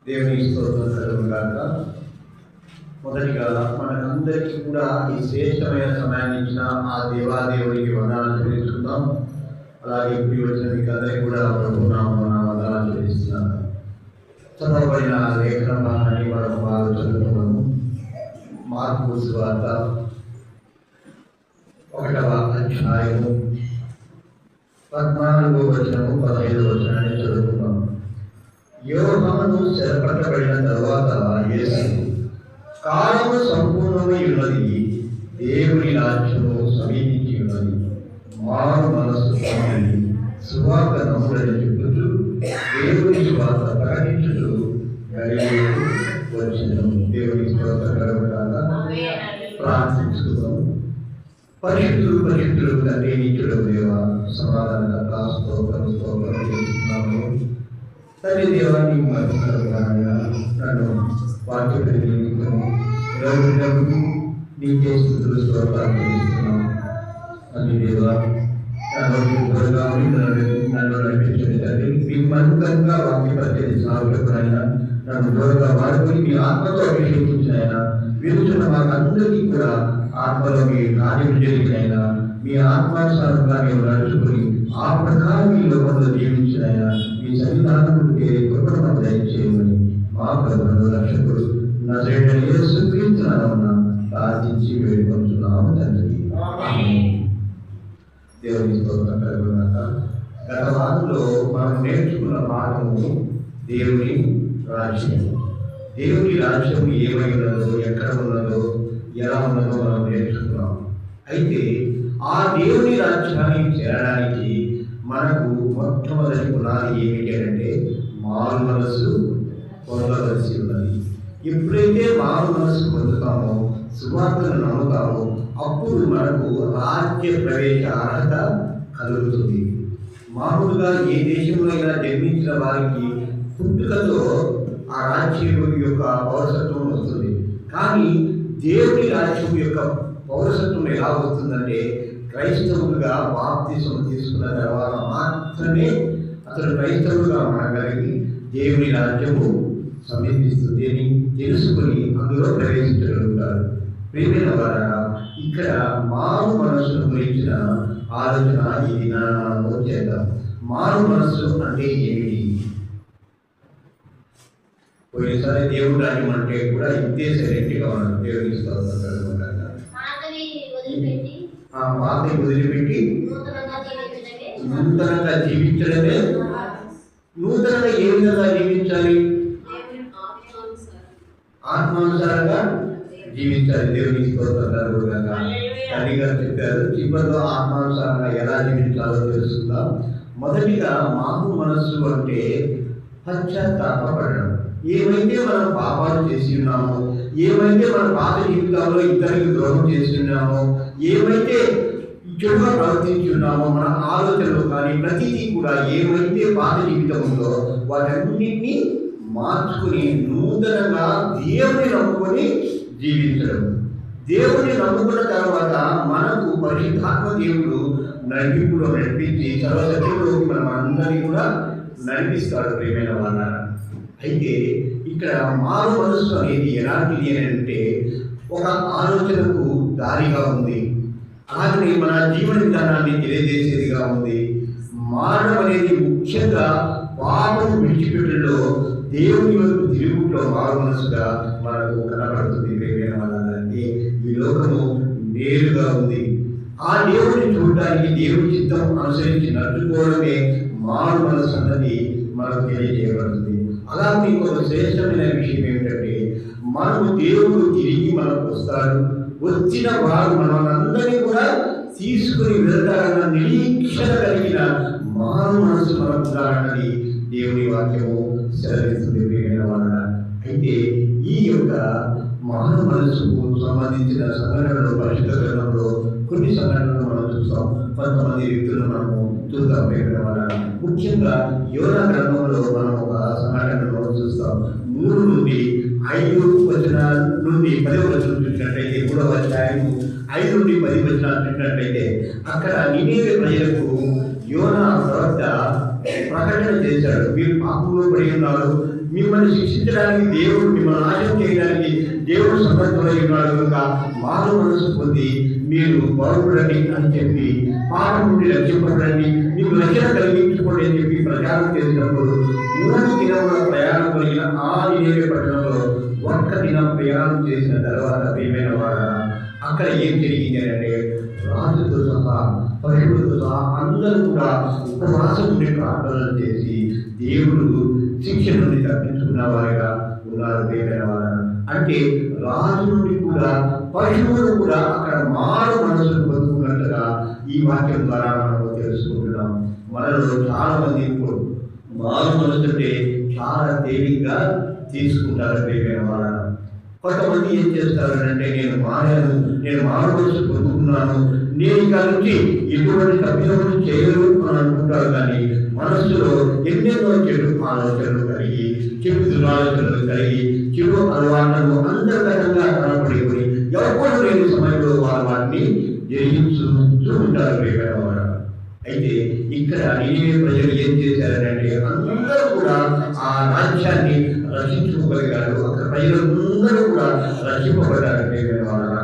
దేవుని స్తోత్రం కలుగుగాక. మొదటిగా మనకందరికీ కూడా ఈ శ్రేష్టమైన సమయాన్ని ఇచ్చిన ఆ దేవాదేవుడికి వందనాలు చెల్లించుకుందాం. అలాగే ఇప్పుడు వచ్చిన మీకు అందరికీ కూడా వందనాలు చెల్లిస్తున్నాను. చదవబడిన లేఖన భాగాన్ని మనం బాగా చదువుకున్నాము. మార్కు సువార్త 1వ అధ్యాయము 14వ వచనము 15వ వచనాన్ని చదువుకున్నాం. యోహాను చెరపట్టబడిన తరువాత యేసు, కాలము సంపూర్ణమై ఉన్నది, దేవుని రాజ్యము సమీపించి ఉన్నది, మారు మనస్సు పొంది సువార్త నమ్ముడని చెప్పుచు దేవుని సువార్త ప్రకటించుచు గలిలయకు వచ్చెను. దేవుని స్తోత్రం కలుగుగాక. ప్రార్థించుకుందాం. పరిశుద్ధులు తండ్రి, నీచుడు దేవా, సమాధానకర్త, స్తోత్రం చేస్తున్నాము. తండ్రి దేవా, నీ నన్ను వాక్య నీకే స్థుతులు స్తోత్రాలు చేస్తున్నాం. అని దేవా, నన్ను నడిపించండి తండ్రి. మీకు అనుకూలంగా వాక్య ప్రత్యేకించిన నన్ను దూరంగా వాడుకొని మీ ఆత్మతో అభిషేకించిన విరుచున్న మాకందరికీ కూడా ఆత్మలో మీ కార్యం జరిగిన మీ ఆత్మానుసారంగా మేము నడుచుకుని ఆ ప్రకారం మీ లోకంలో జీవించిన మీ సన్నిధానములు కృపను మాకు దయచేయమని మా ప్రభువును రక్షకుడు నజరేయుడైన యేసు క్రీస్తు నామమున ప్రార్థించి వేడుకొంటున్నాము తండ్రి. దేవుని స్తోత్రం కలుగుగాక. గత వారంలో మనం నేర్చుకున్న పాఠము దేవుని రాజ్యం. దేవుని రాజ్యం ఏమై ఉన్నదో, ఎక్కడ ఉన్నదో, ఎలా ఉన్నదో మనం నేర్చుకున్నాం. అయితే ఆ దేవుని రాజ్యానికి చేరడానికి మనకు మొట్టమొదటి పునాది ఏమిటి అంటే మారు మనసు పొందవలసి ఉన్నది. ఎప్పుడైతే మారు మనసు పొందుతామో, సువార్తను నమ్ముతామో, అప్పుడు మనకు రాజ్య ప్రవేశ అర్హత కలుగుతుంది. మామూలుగా ఏ దేశంలో అయినా జన్మించిన వారికి పుట్టుకతో ఆ రాజ్యం యొక్క పౌరసత్వం వస్తుంది. కానీ దేవుని రాజ్యం యొక్క పౌరసత్వం ఎలా వస్తుందంటే క్రైస్తవులుగా బాప్తిసం తీసుకున్న తర్వాత మాత్రమే అతడు క్రైస్తవులుగా మనగలిగి దేవుని రాజ్యము సమీపిస్తుంది అని తెలుసుకుని అందులో ప్రవేశించగలుగుతారు. ప్రియమైన వారా, ఇక్కడ మారు మనస్సును గురించిన ఆలోచన ఈ దినాలలో చేద్దాం. మారు మనస్సు అంటే ఏమిటి? పోయినసారి దేవుడు రాజ్యం అంటే కూడా ఇంతే సైలెంట్గా ఉన్నాడు. దేవుని పాతని వదిలిపెట్టి నూతనంగా జీవించడమే. నూతనంగా ఏ విధంగా జీవించాలి? ఆత్మానుసారంగా జీవించాలి. దేవుని స్తోత్రాలు తల్లి గారు చెప్పారు. చివరిలో ఆత్మానుసారంగా ఎలా జీవించాలో తెలుసుకుందాం. మొదటిగా మారు మనస్సు అంటే పశ్చాత్తాపడడం. ఏమైతే మనం పాపాలు చేసి ఉన్నామో, ఏమైతే మన పాత జీవితంలో ఇతరులకు ద్రోహం చేసి ఉన్నామో, ఏమైతే చెడుగా ప్రవర్తించి ఉన్నామో, మన ఆలోచనలు కానీ ప్రతిదీ కూడా ఏమైతే పాత జీవితం ఉందో వాటన్నింటినీ మార్చుకుని నూతనంగా దేవుని నమ్ముకొని జీవించడం. దేవుని నమ్ముకున్న తర్వాత మనకు పరిశుద్ధాత్మ దేవుడు నడిపింపులో నడిపించి సర్వసత్యంలోకి మనం అందరినీ కూడా నడిపిస్తాడు. ప్రియమైన వాళ్ళ, అయితే ఇక్కడ మారు మనస్సు అనేది ఎలాంటిది అని అంటే ఒక ఆలోచనకు దారిగా ఉంది, అలాగే మన జీవన విధానాన్ని తెలియజేసేదిగా ఉంది. మారడం అనేది ముఖ్యంగా పాపం విడిచిపెట్టడంలో దేవుని వైపు తిరుగుట్లో మారు మనసుగా మనకు కనపడుతుంది. ప్రియమైన వాళ్ళంటే ఈ లోకము నేరుగా ఉంది. ఆ దేవుడిని చూడడానికి దేవుడి చిత్తం అనుసరించి నడుచుకోవడమే మారు మనసు అన్నది మనకు తెలియజేయబడుతుంది. అలాగే ఇంకొక శ్రేష్టమైన విషయం ఏమిటంటే మనము దేవుడు తిరిగి మనకు వస్తాడు, వచ్చిన వారు మనల్ని కూడా తీసుకుని వెళ్తారన్న నిరీక్షణ కలిగిన మారు మనసు మనకు ఉండాలన్నది దేవుని వాక్యము సెలవిస్తుంది. ప్రియమైన వాళ్ళ, అయితే ఈ యొక్క మారు మనసుకు సంబంధించిన సంఘటనలు పరిశుద్ధ గ్రంథంలో కొన్ని సంఘటనలు మనం చూస్తాం. కొంతమంది వ్యక్తులను మనము చూద్దాం. ప్రియమైన వాళ్ళ, ముఖ్యంగా యోనా గ్రంథంలో మనం ఒక సంఘటనను చూస్తాం. 3 నుండి 5 వచనాల నుండి 10వ వచనం చూసినట్లయితే, 3వ అధ్యాయము 5 నుండి 10 వచనాలు చూసినట్లయితే, అక్కడ నినీవే ప్రజలకు యోనా ప్రవక్త ప్రకటన చేశాడు. మీరు పాపంలో పడి ఉన్నారు, మిమ్మల్ని శిక్షించడానికి దేవుడు, మిమ్మల్ని నాశనం చేయడానికి దేవుడు సమర్థుడై ఉన్నాడు కనుక మారు మనసు పొంది మీరు బాగుపడండి అని చెప్పి, పాపం నుండి రక్షింపబడండి, మీకు రక్షణ కలిగించుకోండి అని చెప్పి ప్రచారం చేసినప్పుడు 3 దినముల ప్రయాణం కలిగిన ఆ నినేవే పట్టణంలో ఒక్క దినం ప్రయాణం చేసిన తర్వాత ప్రియమైన వారా, అక్కడ ఏం జరిగింది అంటే రాజుతో సహా పశువులతో సహా అందరూ కూడా ఉపవాసం నుండి ప్రార్థనలు చేసి దేవుడు శిక్ష నుండి తప్పించుకున్న వారిగా ఉన్నారు. ప్రియమైన వారా, అంటే రాజు నుండి కూడా పశువులు కూడా అక్కడ మారు మనసును పొందుకున్నట్లుగా ఈ వాక్యం ద్వారా మనం తెలుసుకుంటున్నాం. మనలో చాలా మంది మారు మనసు అంటే చాలా తేలిగ్గా తీసుకుంటారు. ప్రియమైన వారా, కొంతమంది ఏం చేస్తారు అంటే నేను మారాను, నేను మారు మనసు పొందుకున్నాను, నేను ఇక్కడ నుంచి ఎటువంటి తప్పిదములు చేయరు అని అనుకుంటారు. కానీ మనస్సులో ఎన్నెన్నో చెడు ఆలోచనలు కలిగి, చెడు దురాలోచనలు కలిగి, చెడు అలవాట్లను అంతర్గతంగా కనపడి ఎవరు లేని సమయంలో వారు వాటిని జరిగించుతూ ఉంటారు. ప్రియమైన అయితే ఇక్కడ నినివే ప్రజలు ఏం చేశారంటే అందరూ కూడా ఆ రాజ్యాన్ని రక్షించుకోగలిగారు. అక్కడ ప్రజలందరూ కూడా రక్షింపబడ్డారు.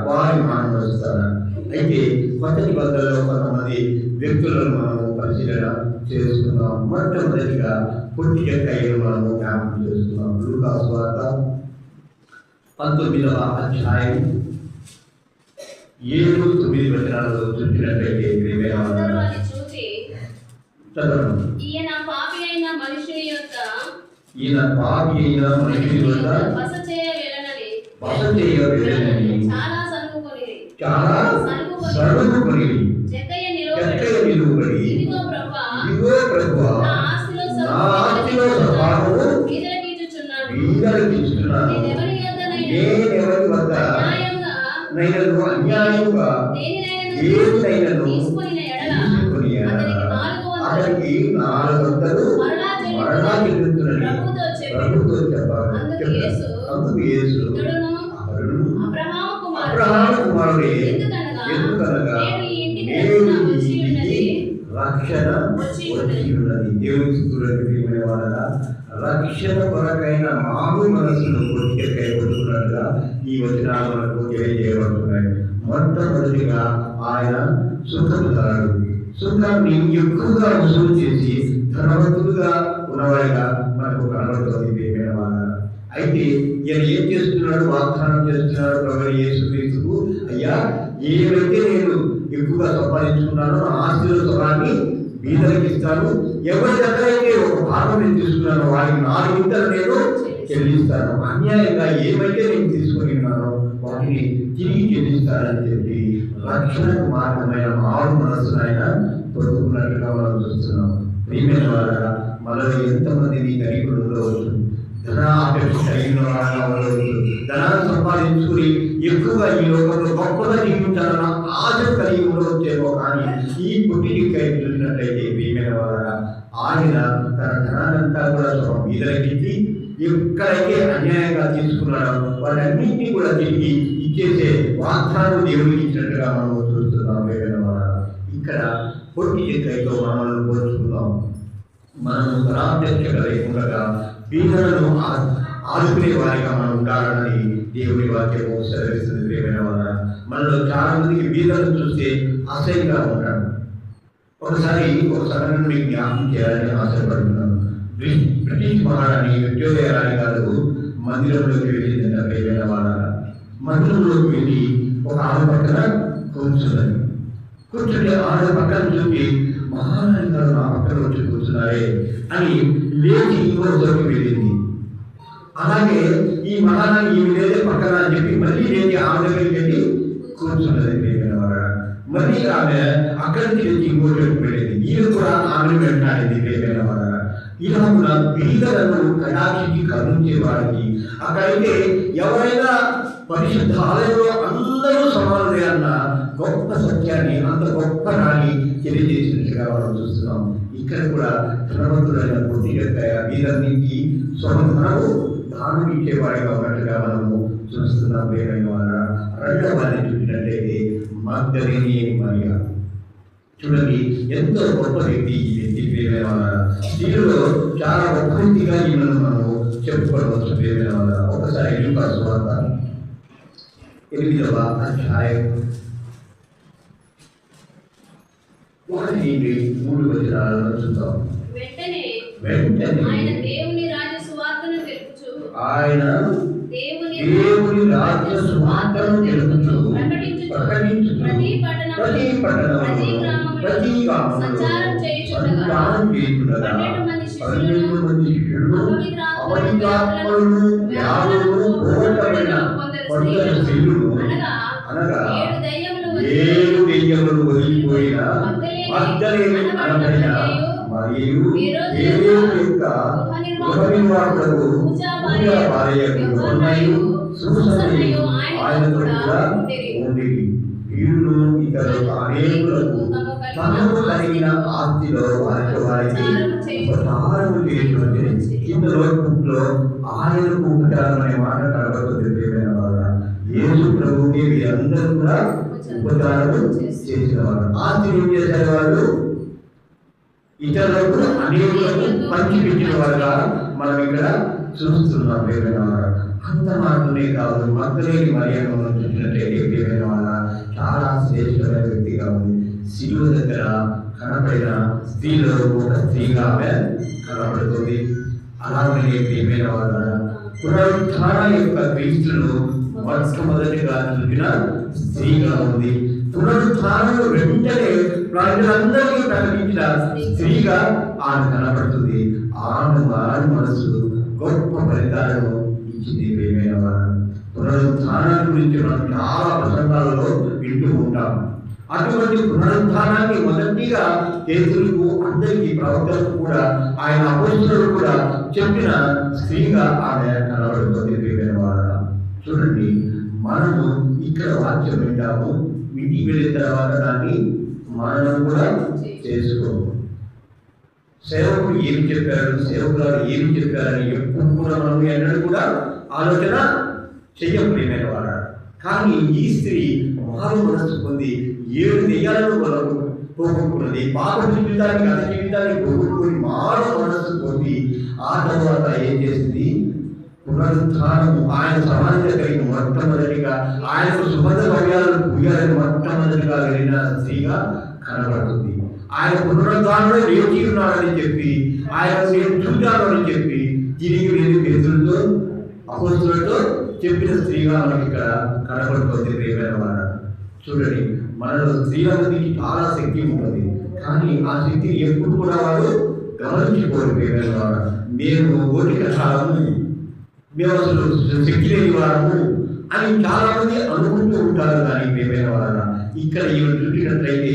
వారి మానవ వస్తారు. అయితే కొత్త నిబంధనలో కొంతమంది వ్యక్తులను మనము పరిశీలన చేసుకున్నాం. మొట్టమొదటిగా పుట్టిన కయ్యను మనము జ్ఞాపకం చేసుకున్నాం. లూకా సువార్త 19వ అధ్యాయం 7-9 వచనాలలో చూసినట్లయితే ఈయన పాపి అయిన మనుషుని యొద్ద బస చేయవలెనని చాలా సనుగుకొని జక్కయ్య నిలువబడి, ఇదిగో ప్రభువా, నా ఆస్తిలో సగభాగము బీదలకిచ్చుచున్నాను. నేనెవరి వద్ద అన్యాయముగా దేనినైనను తీసుకొని అతనికి 400 మరలా చెల్లించునని ప్రభుతో చెప్పాలి. అందుకు యేసు అబ్రహాము కుమారుడే, ఎందుకనగా నేడు ఈ ఇంటికి రక్షణ వచ్చి ఉన్నది. దేవుని స్తుతులకి వాళ్ళ రక్షణ కొరకైన మారు మనసును కొట్టుకెక్కై కొట్టుకున్నట్టుగా ఈ వచనాలు మనకు తెలియజేయబడుతున్నాయి. మొట్టమొదటిగా ఆయన సుఖముదారుడు. సుఖాన్ని ఎక్కువగా వసూలు చేసి ధనవంతులుగా ఉన్నవాడిగా మనకు కనబడుతుంది. ప్రియమైన వాళ్ళ అయితే ఈయన ఏం చేస్తున్నాడు? వాగ్దానం చేస్తున్నాడు ప్రభువైన యేసుక్రీస్తుకు, అయ్యా ఏవైతే నేను ఎక్కువగా సంపాదించుకున్నానో నా ఆస్తిలో సగాన్ని బీదలకు ఇస్తాను, ఎవరి దగ్గరైతే ఒక భాగం నేను తీసుకున్నానో వారికి 4 నేను చెల్లిస్తాను, అన్యాయంగా ఏవైతే నేను తీసుకొని ఉన్నానో వాటిని తిరిగి చెల్లిస్తానని చెప్పి రక్షణకు మార్గమైన మారు మనస్సును ఆయన పొందుకున్నట్టుగా మనం చూస్తున్నాం. ప్రియమైన వారా, మనలో ఎంతమంది గరీబులు ఉండవచ్చు, ధనాపేక్ష కలిగిన వాళ్ళ ఉండవచ్చు, ధనాన్ని సంపాదించుకుని ఎక్కువగా ఈ లోకంలో గొప్పగా జీవించాలన్న ఆశ కలిగి ఉండవచ్చేమో. కానీ ఈ పుట్టినికై చూసినట్లయితే ప్రియమైన వారా, ఆయన తన ధనాన్నంతా కూడా బీదలకిచ్చి ఎక్కడైతే అన్యాయంగా తీసుకున్నాడో వాటన్నింటినీ కూడా తిరిగి ఇచ్చేసే వాగ్దానం దేవుడికి ఇచ్చినట్టుగా మనం చూస్తున్నాం. ప్రియమైన వారా, ఇక్కడ పుట్టినికైతో మనల్ని పోల్చుకుందాం. మనము ధనాపేక్ష లేకుండా బీదలను ఆదుకునే వారిగా మనం ఉండాలని దేవుని వాక్యము సెలవిస్తుంది. ప్రియమైన వారా, మనలో చాలా మందికి బీదలను చూస్తే అసహ్యంగా ఉంటాడు. ఒకసారి ఒక సంఘటన మీకు జ్ఞాపకం చేయాలని ఆశపడుతున్నాను. బ్రిటిష్ మహారాణి విక్టోరియా రాణి గారు మందిరంలోకి వెళ్ళిందంట. ప్రియమైన వారా, మందిరంలోకి వెళ్ళి ఒక ఆమె పక్కన కూర్చున్నది. కూర్చుంటే ఆమె పక్కన చూపి, మహారాణి గారు నా పక్కన వచ్చి కూర్చున్నారే అని లేచి ఇంకోటికి వెళ్ళింది. అలాగే ఈ మహారాణి ఈమె లేదే పక్కన అని చెప్పి మళ్ళీ లేచి ఆమె దగ్గరికి వెళ్ళి కూర్చున్నది. ప్రియమైన వారా, మళ్ళీ ఆమె అక్కడి నుంచి లేచి ఇంకోటికి వెళ్ళింది. ఈమె కూడా ఆమెను వెంటాడింది. ప్రియమైన వారా, ఇలా కూడా బీదలను కటాక్షికి కరుణించే వారికి, అక్కడైతే ఎవరైనా పరిశుద్ధ ఆలయంలో అందరూ సమానులే అన్న గొప్ప సత్యాన్ని, అంత గొప్ప రాణి తెలియజేసినట్టుగా మనం చూస్తున్నాం. ఇక్కడ కూడా ధనవంతుడైన పుట్టినకాయ బీదర్నికి స్వధనము దానం ఇచ్చేవాడిగా ఉన్నట్టుగా మనము చూస్తున్నాం. ప్రియమైన వారా, రెండవ వారిని చూసినట్లయితే మగ్దలేని మరియ. చూడండి ఎంతో గొప్ప వ్యక్తి ఈ వ్యక్తి ప్రియమైన వాళ్ళ దీనిలో చాలా గొప్ప వ్యక్తిగా ఈమెను మనం చెప్పుకోవచ్చు ప్రియమైన వాళ్ళ. ఒకసారి లూకా సువార్త 8వ అధ్యాయం 1-3 వచనాలను చూద్దాం. వెంటనే వెంటనే ఆయన దేవుని రాజ్య సువార్తను తెలుపుచు ఆయన దేవుని రాజ్య సువార్తను తెలుపుచు ప్రకటించుచు ప్రతి పట్టణంలో ప్రతి గ్రామంలో సంచారం చేయుచుండగా 12 మంది శిష్యులు అపవిత్రాత్మలను వ్యాధులను పోగొట్టబడిన కొందరు స్త్రీలు అనగా 7 దెయ్యములు వదిలిపోయిన మగ్దలేనే అనబడిన మరియు హేరోదు యొక్క గృహ నిర్వాహకులకు పూజా భార్యకు మరియు సూసన్నయు ఆయనతో కూడా ఉండేవి. వీరులు ఇతరు అనేకులకు తమకు కలిగిన ఆస్తిలో వారికి ఉపచారము చేయుచుండిరి. ఇందులో ఆయనకు ఉపచారం అనే మాట కనబడుతుంది ప్రియమైన వారు. యేసు ప్రభువుకి వీరందరూ కూడా ఉపచారం చేసిన వారు. ఆస్తిని ఏం చేశారు వాళ్ళు? ఇతరులకు అనేకులకు పంచిపెట్టిన వారుగా మనం ఇక్కడ చూస్తున్నాం ప్రియమైన వారు. అంత మాత్రమే కాదు, మగ్దలేని మరియను మనం చూసినట్లయితే ప్రియమైన వాళ్ళ చాలా శ్రేష్టమైన వ్యక్తిగా ఉంది. శిలువ దగ్గర కనబడిన స్త్రీలో ఒక స్త్రీగా ఆమె కనబడుతుంది. అలాగే ప్రియమైన వాళ్ళ పునరుత్థాన యొక్క క్రీస్తును మొట్టమొదటిగా చూసిన స్త్రీగా ఉంది. పునరుత్థానం వెంటనే ప్రజలందరికీ ప్రకటించిన స్త్రీగా ఆమె కనబడుతుంది. ఆమె వారి మనసు గొప్ప ఫలితాలను ఇచ్చింది ప్రియమైన వారు. పునరుత్థానం గురించి మనం చాలా ప్రసంగాలలో వింటూ ఉంటాం. అటువంటి పునరుత్థానాన్ని మొదటిగా పేతురుకు అందరికీ ప్రవక్తలకు కూడా ఆయన అపోస్తలులకు కూడా చెప్పిన స్త్రీగా ఆమె కనబడుతుంది ప్రియమైన వారు. చూడండి, మనము ఇక్కడ వాక్యం వింటాము, ఇంటికి వెళ్ళిన తర్వాత దాన్ని మనం కూడా చేసుకోము. సేవకుడు ఏమి చెప్పారు, సేవకురాలు ఏమి చెప్పారని ఎప్పుడు కూడా మనం ఎన్నడూ కూడా ఆలోచన చెయ్యలేమైన వాడు. కానీ ఈ స్త్రీ మారు మనసు పొంది 7 దెయ్యాలను పోగొట్టుకున్నది. పాప జీవితానికి అత జీవితాన్ని పోగొట్టుకుని మారు మనసు పొంది ఆ తర్వాత ఏం చేసింది? పునరుత్థానము ఆయన సమాధి దగ్గరికి మొట్టమొదటిగా ఆయనకు సుగంధ ద్రవ్యాలను పూయాలని మొట్టమొదటిగా వెళ్ళిన స్త్రీగా కనబడుతుంది. ఆయన పునరుద్ధానంలో లేచి ఉన్నాడని చెప్పి, ఆయన నేను చూశాను అని చెప్పి తిరిగి వెళ్ళి పేతురుతో అపోస్తలులతో చెప్పిన స్త్రీగా మనకి ఇక్కడ కనబడుతుంది ప్రియమైన వారు. చూడండి, మనలో స్త్రీల గురించి చాలా శక్తి ఉంటుంది, కానీ ఆ శక్తిని ఎప్పుడు కూడా వారు గమనించుకోరు ప్రియమైన వారు. మేము ఓటిక కాలము, మేము అసలు శక్తి లేని వారము అని చాలా మంది అనుకుంటూ ఉంటారు. కానీ ప్రియమైన వారు, ఇక్కడ ఈమెను చూసినట్లయితే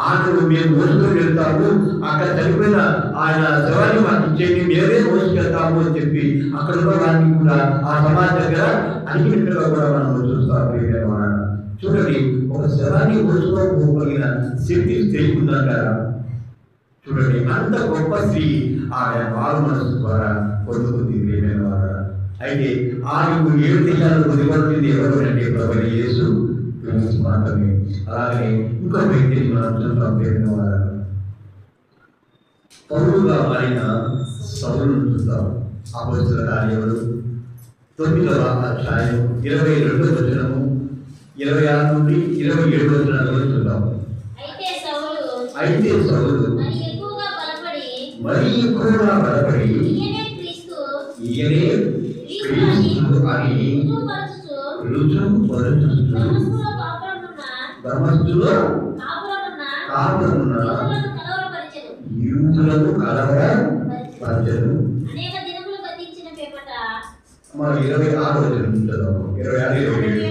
ఆటలు మేము మోసుకొని వెళ్తాము, అక్కడ చనిపోయిన ఆయన శవాన్ని మాకు ఇచ్చేది, మేమే మోసుకెళ్తాము అని చెప్పి అక్కడ ఉన్న వారిని కూడా ఆ సమాజం దగ్గర అడిగినట్టుగా కూడా మనం చూస్తాం ప్రియమైన వారు. చూడండి, ఒక శవాన్ని మోసుకోగలిగిన శక్తి స్త్రీకి ఉందంటారా? చూడండి, అంత గొప్ప స్త్రీ ఆమె మారు మనసు ద్వారా పొందుకుంది ప్రియమైన వారు. అయితే ఆమెకు 7 దెయ్యాలను వదిలిపడుతుంది ఎవరు అంటే ప్రభువైన యేసు మాత్రమే. అలాగే ఇంకొక వ్యక్తిని మనం చూస్తాం ప్రియమైన వారు. పౌలుగా మారిన సౌలును చూస్తాం. అపోస్తలుల కార్యములు 9వ అధ్యాయం 22వ వచనము 26 నుండి 27 వచనాలు చూద్దాం. అయితే సౌలు మరి ఎక్కువగా బలపడి ఈయనే క్రీస్తు అని రుజువుపరచుచు దమస్కులో కాపురమున్న యూదులను కలవరపరచెను. మన 26వ వచనం చదువు. 26, 27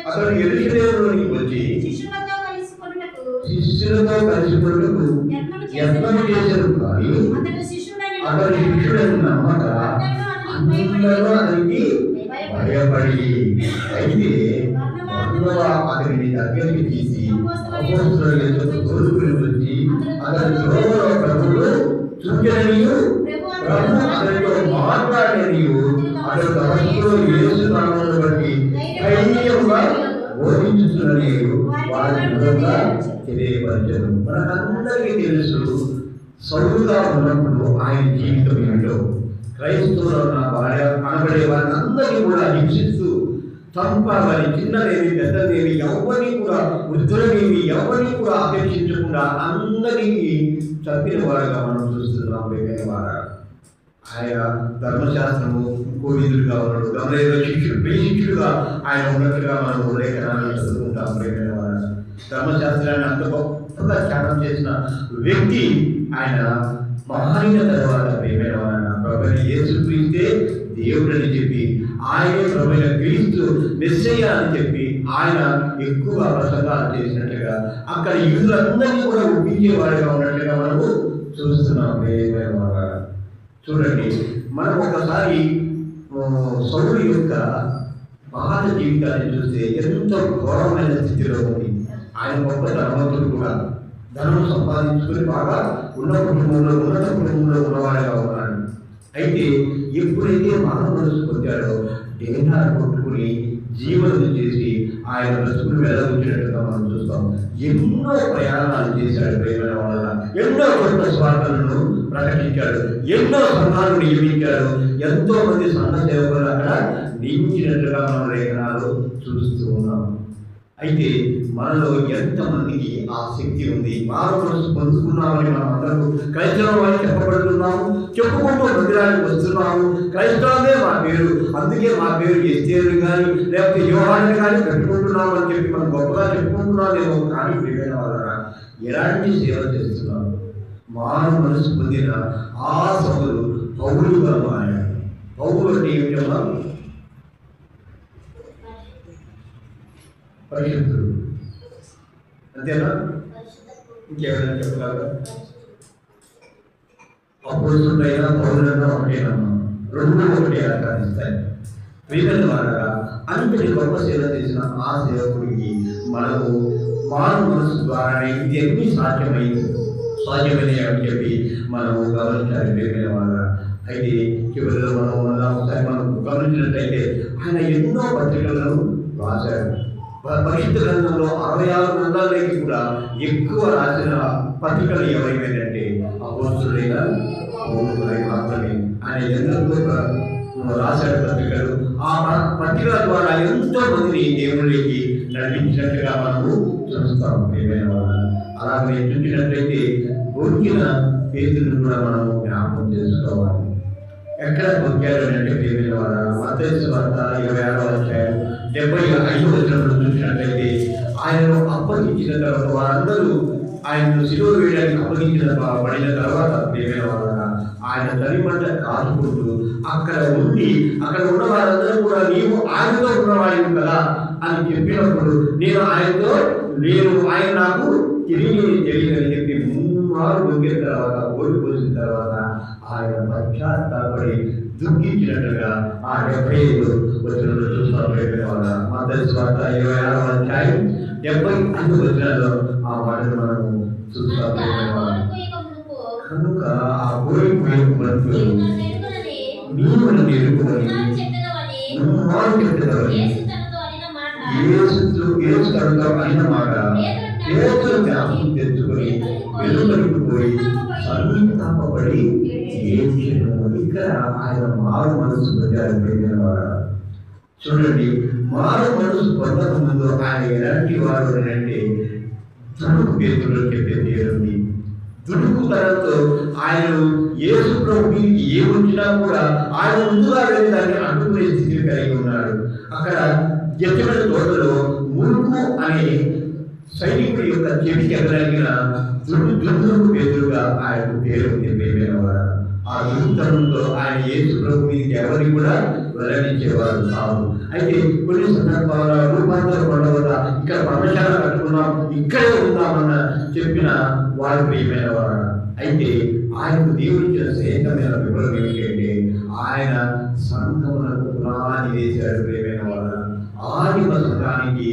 అతడు యెరూషలేములోనికి వచ్చి శిష్యులతో కలిసికొనుటకు యత్నం చేశారు. కానీ అతడు శిష్యుడని నమ్మక అందరూ అతనికి భయపడి, అయితే అతనిని దగ్గరికి తీసి అపోస్తలుల యొద్దకు తోడుకుని వచ్చి అతని త్రోవలో ప్రభువు చూచెననియు ప్రభు అతనితో మాట్లాడనియు అతడు దమస్కులో యేసు నామమును బట్టి ధైర్యముగా బోధించుతున్నని వారి విధంగా తెలియపరచను. మనకందరికీ తెలుసు, సౌలుగా ఉన్నప్పుడు ఆయన జీవితం ఏమిటో. క్రైస్తవులు ఉన్న వారి అనబడే వారిని అందరినీ కూడా హింసిస్తూ చంపాలని, చిన్నదేమి పెద్దదేమి ఎవరిని కూడా, వృద్ధులనేమి ఎవరిని కూడా అపేక్షించకుండా అందరికీ చంపిన వారుగా మనం చూస్తున్నాం. వారు ఆయన ధర్మశాస్త్రము కోవిదులుగా ఉన్నాడు, గమలేల శిష్యుడు ప్రియశిష్యుడుగా ఆయన ఉన్నట్టుగా మనం లేఖనాలను చదువుకుంటాం. వారు ధర్మశాస్త్రాన్ని అంత గొప్పగా త్యాగం చేసిన వ్యక్తి ఆయన. మారిన తర్వాత ప్రియమైన వారు ప్రభువైన యేసుక్రీస్తే దేవుడని చెప్పి, ఆయనే ప్రభువైన క్రీస్తు మెస్సయ్య అని చెప్పి ఆయన ఎక్కువ ప్రసంగాలు చేసినట్టుగా అక్కడ యూదులందరినీ కూడా ఒప్పించేవాడిగా ఉన్నట్టుగా మనము చూస్తున్నాం. చూడండి, మనం ఒకసారి సౌలు యొక్క పాత జీవితాన్ని చూస్తే ఎంతో ఘోరమైన స్థితిలో ఉంది. ఆయన గొప్ప ధనవంతుడు కూడా, ధనం సంపాదించుకుని బాగా ఉన్నత కుటుంబంలో ఉన్నవాడిగా ఉన్నాడు. అయితే ఎప్పుడైతే మానవ మనసు పొందాడో దేహాన్ని కొట్టుకుని జీవనం చేసి ఆయన బ్రతుకులు వెళ్ళవచ్చినట్టుగా మనం చూస్తాం. ఎన్నో ప్రయాణాలు చేశాడు ప్రేమ వల్ల, ఎన్నో కొత్త స్వార్థలను ప్రకటించాడు, ఎన్నో సంఘాలను నియమించాడు, ఎంతో మంది సంఘ సేవకులు అక్కడ నియమించినట్లుగా మనం లేఖనాలు చూస్తూ ఉన్నాం. అయితే మనలో ఎంతమందికి ఆ శక్తి ఉంది? మానవ మనసు పొందుకున్నామని మనం అందరూ క్రైస్తవం అని చెప్పబడుతున్నాము, చెప్పుకుంటూ మందిరానికి వస్తున్నాము. క్రైస్తవమే మా పేరు, అందుకే మా పేరు ఎస్తేరు కానీ లేకపోతే యోహాన్ని కానీ పెట్టుకుంటున్నాము అని చెప్పి మనం గొప్పగా చెప్పుకుంటున్నామేమో. కానీ ప్రియమైన వాళ్ళ ఎలాంటి సేవ చేస్తున్నాము? మానవ మనసు పొందిన ఆ సభలు పౌరులుగా మారాడు. పౌరులు అంటే ఏమిటమ్మా? పరిశుద్ధుడు, అంతేనా? ఇంకేమైనా చెప్పగలరా? అపోస్తులైనా పౌరులైనా ఒకటేనమ్మా, రెండు ఒకటే ఆకారిస్తాయి. ప్రియమైన వారగా అంతటి గొప్ప సేవ చేసిన ఆ సేవకుడికి మనము మానవ మనసు ద్వారానే ఇది ఎన్ని సాధ్యమైనవి అని చెప్పి మనము గమనించాలి. ప్రియమైన వారగా అయితే చివరిలో ఒకసారి మనం గమనించినట్లయితే ఆయన ఎన్నో పత్రికలను రాశాడు. పరిశుద్ధ గ్రంథంలో 66 గ్రంథాలకి కూడా ఎక్కువ రాసిన పత్రికలు ఎవరైపోయిందంటే అపోస్తులైన పౌలులై మాత్రమే. ఆయన ఎందరితో రాశాడు పత్రికలు. ఆ పత్రికల ద్వారా ఎంతో మందిని దేవుళ్ళకి నడిపించినట్టుగా మనము చూస్తాము. ఏమైనా అలాగే చూసినట్లయితే దొరికిన పేతులను కూడా మనము జ్ఞాపకం చేసుకోవాలి. ఎక్కడ దొరికారు అంటే ప్రియమైన వారు మత్తయి సువార్త 26వ అధ్యాయం 75వ వచనంలో చూసినట్లయితే ఆయనను అప్పగించిన తర్వాత వారందరూ ఆయనను సిలువ వేయడానికి పడిన తర్వాత ప్రియమైన వారు ఆయన తల్లిమంట కాచుకుంటూ అక్కడ ఉన్న వారందరూ కూడా నీవు ఆయనతో ఉన్నవాడివి కదా అని చెప్పినప్పుడు నేను ఆయనతో ఆయన నాకు తెలియదని చెప్పి 3 మార్లు దొరికిన తర్వాత ఓడిపోసిన తర్వాత ఆయన పశ్చాత్తాపడి దుఃఖించినట్టుగా ఆ 75 వచనంలో చూస్తాం. మత్తయి సువార్త 26వ అధ్యాయం 75 వచనంలో ఆ మాటను మనము చూస్తాం. కనుక ఆ కోరిక నీవు నన్ను ఎరుకుని యేసు తనతో అయిన మాట పేతురు జ్ఞాపకం తెచ్చుకొని వెలుపలికి పోయి సంతాపపడి ఏడ్చెను. ఇక్కడ ఆయన మారు మనసు పొందారు. చూడండి, మారు మనసు పొందక ముందు ఆయన ఎలాంటి వాడు అంటే దుడుకు పేతురు చెప్పే పేరుంది. దుడుకు తనంతో ఆయన యేసు ప్రభుకి ఏమొచ్చినా కూడా ఆయన ముందుగా వెళ్ళి దాన్ని అడ్డుకునే స్థితిని కలిగి ఉన్నాడు. అక్కడ గెత్సెమనే తోటలో మురుకు అనే సైనికుడి యొక్క చెవికి ఎగరగిన దుడుకు పేతురుగా ఆయన పేరు ఉంది. ఆ దుడుతనంతో ఆయన యేసు ప్రభు మీదకి ఎవరిని కూడా వెల్లడించేవారు కాదు. అయితే కొన్ని సందర్భాల రూపాంతర పడవద్ద ఇక్కడ పర్ణశాల కట్టుకున్నాం, ఇక్కడే ఉందామన్న చెప్పిన వారు ప్రియమైన వారు. అయితే ఆయనకు దేవుడిచ్చిన శ్రేష్టమైన వివరం ఏమిటంటే ఆయన సంఘమునకు పునాది వేశాడు. ప్రియమైన వారు, ఆదిమ సంఘానికి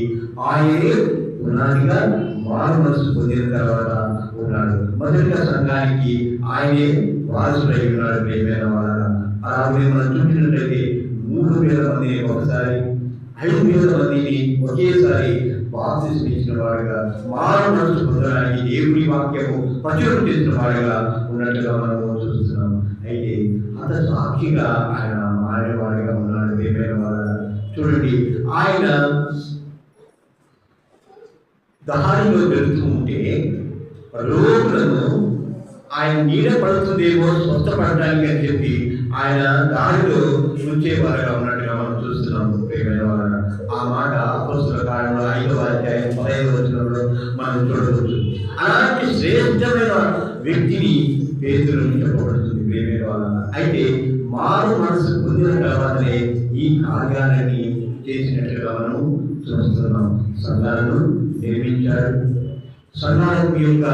ఆయనే పునాదిగా మారు మనసు పొందిన తర్వాత ఉన్నాడు. మొదటిగా సంఘానికి ఆయనే వారసుడై ఉన్నాడు. ప్రియమైన వారు, అలాగే మనం చూసినట్లయితే 3000 మందిని ఒకసారి 5,000 మందిని ఒకేసారి బాప్తిస్మం ఇచ్చిన వాడుగా, మారు మనసు పొందడానికి దేవుని వాక్యము ప్రచురం చేసిన వాడుగా ఉన్నట్లుగా మనం చూస్తున్నాం. అయితే అంత సాక్షిగా ఆయన మారేవాడిగా ఉన్నాడు. ఏమైనా వాడు చూడండి, ఆయన దారిలో వెళుతూ ఉంటే రోగులను ఆయన నీడ పడుతుందేమో స్వస్థపడడానికి అని చెప్పి ఆయన దారిలో ఉంచేవారుగా ఉన్నట్టుగా మనం చూస్తున్నాం. ప్రియమైన వారు, ఆ మాట అపొస్తలుల కార్యములు 5వ అధ్యాయం 15వ వచనంలో మనం చూడవచ్చు. అలాంటి శ్రేష్టమైన వ్యక్తిని పేతురు చెప్పబడుతుంది. ప్రియమైన వారు, అయితే మారు మనసు పొందిన తర్వాతనే ఈ కార్యాలన్నీ చేసినట్లుగా మనం చూస్తున్నాం. సంఘాలను నిర్మించాడు. సంఘాల యొక్క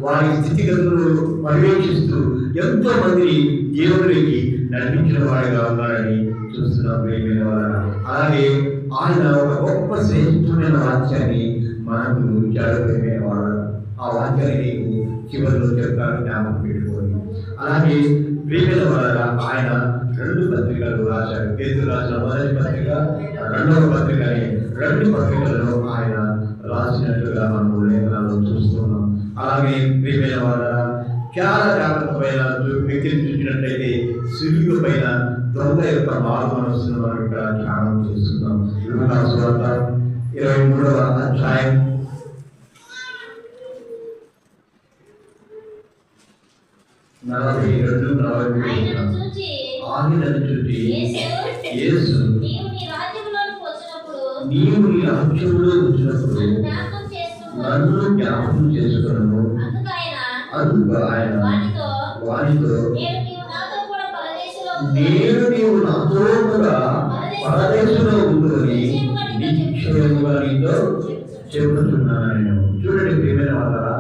వారి స్థితిగతులను పర్యవేక్షిస్తూ ఎంతో మందిని దేవుడికి నడిపించిన వాడిగా ఉన్నారని చూస్తున్నాం. ప్రియమైన వారు, అలాగే ఆయన ఒక గొప్ప శ్రేష్టమైన వాక్యాన్ని మనకు ఇచ్చాడు. ప్రియమైన వారు, ఆ వాక్యాన్ని నీకు చివరిలో చెప్తాను, జ్ఞాపకం పెట్టుకోండి. అలాగే ప్రియమైన వారు, ఆయన 2 పత్రికలు రాశాడు. పేతురు రాసిన మొదటి పత్రిక, 2వ పత్రిక అని 2 పత్రికలను ఆయన రాసినట్లుగా మనం లేఖనాలు చూస్తున్నాం. అలాగే ప్రియమైన వారు, చాలా జాగ్రత్తమైన వ్యక్తిని చూసినట్లయితే సిలువ పైన దొంగ యొక్క మారు మనస్సును మనం ఇక్కడ ధ్యానం చేస్తున్నాం. లూకా సువార్త 23వ అధ్యాయం 42-43. ఆయనను చూచి యేసు, నీవు నీ రాజ్యంలో వచ్చినప్పుడు నన్ను జ్ఞాపకం చేసుకొనుము. అందుకు ఆయన వానితో, నేను నీవు నాతో కూడా పరదేశంలో ఉందని నిశ్చయముగా నీతో చెబుతున్నాను. చూడండి ప్రియమైన వాళ్ళరా,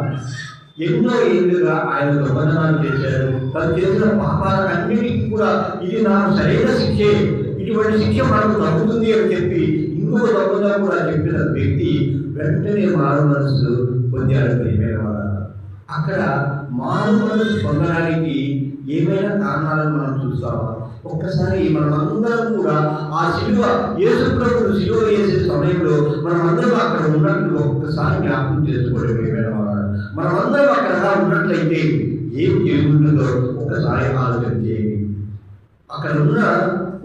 ఎన్నో ఏళ్ళుగా ఆయన దొంగతనాలు చేశాడు. తను చేసిన పాపాలన్నిటికీ కూడా ఇది నాకు సరైన శిక్షే, ఇటువంటి శిక్ష మనకు తగ్గుతుంది అని చెప్పి ఇంకొక దొంగతనం కూడా చెప్పిన వ్యక్తి వెంటనే మారు మనసు పొందాడు. ప్రియమైన వాళ్ళ, అక్కడ మారు మనసు పొందడానికి ఏమైనా కారణాలను మనం చూస్తామా? ఒక్కసారి మనమందరం కూడా ఆ శిలువ, యేసు ప్రభువును శిలువ వేసే సమయంలో మనమందరం అక్కడ ఉన్నట్లు ఒక్కసారి జ్ఞాపకం చేసుకోవడం. ఏమైనా మనమందరం అక్కడ ఉన్నట్లయితే ఏం జరుగుతుందో ఒక్కసారి ఆలోచన చేయండి. అక్కడ ఉన్న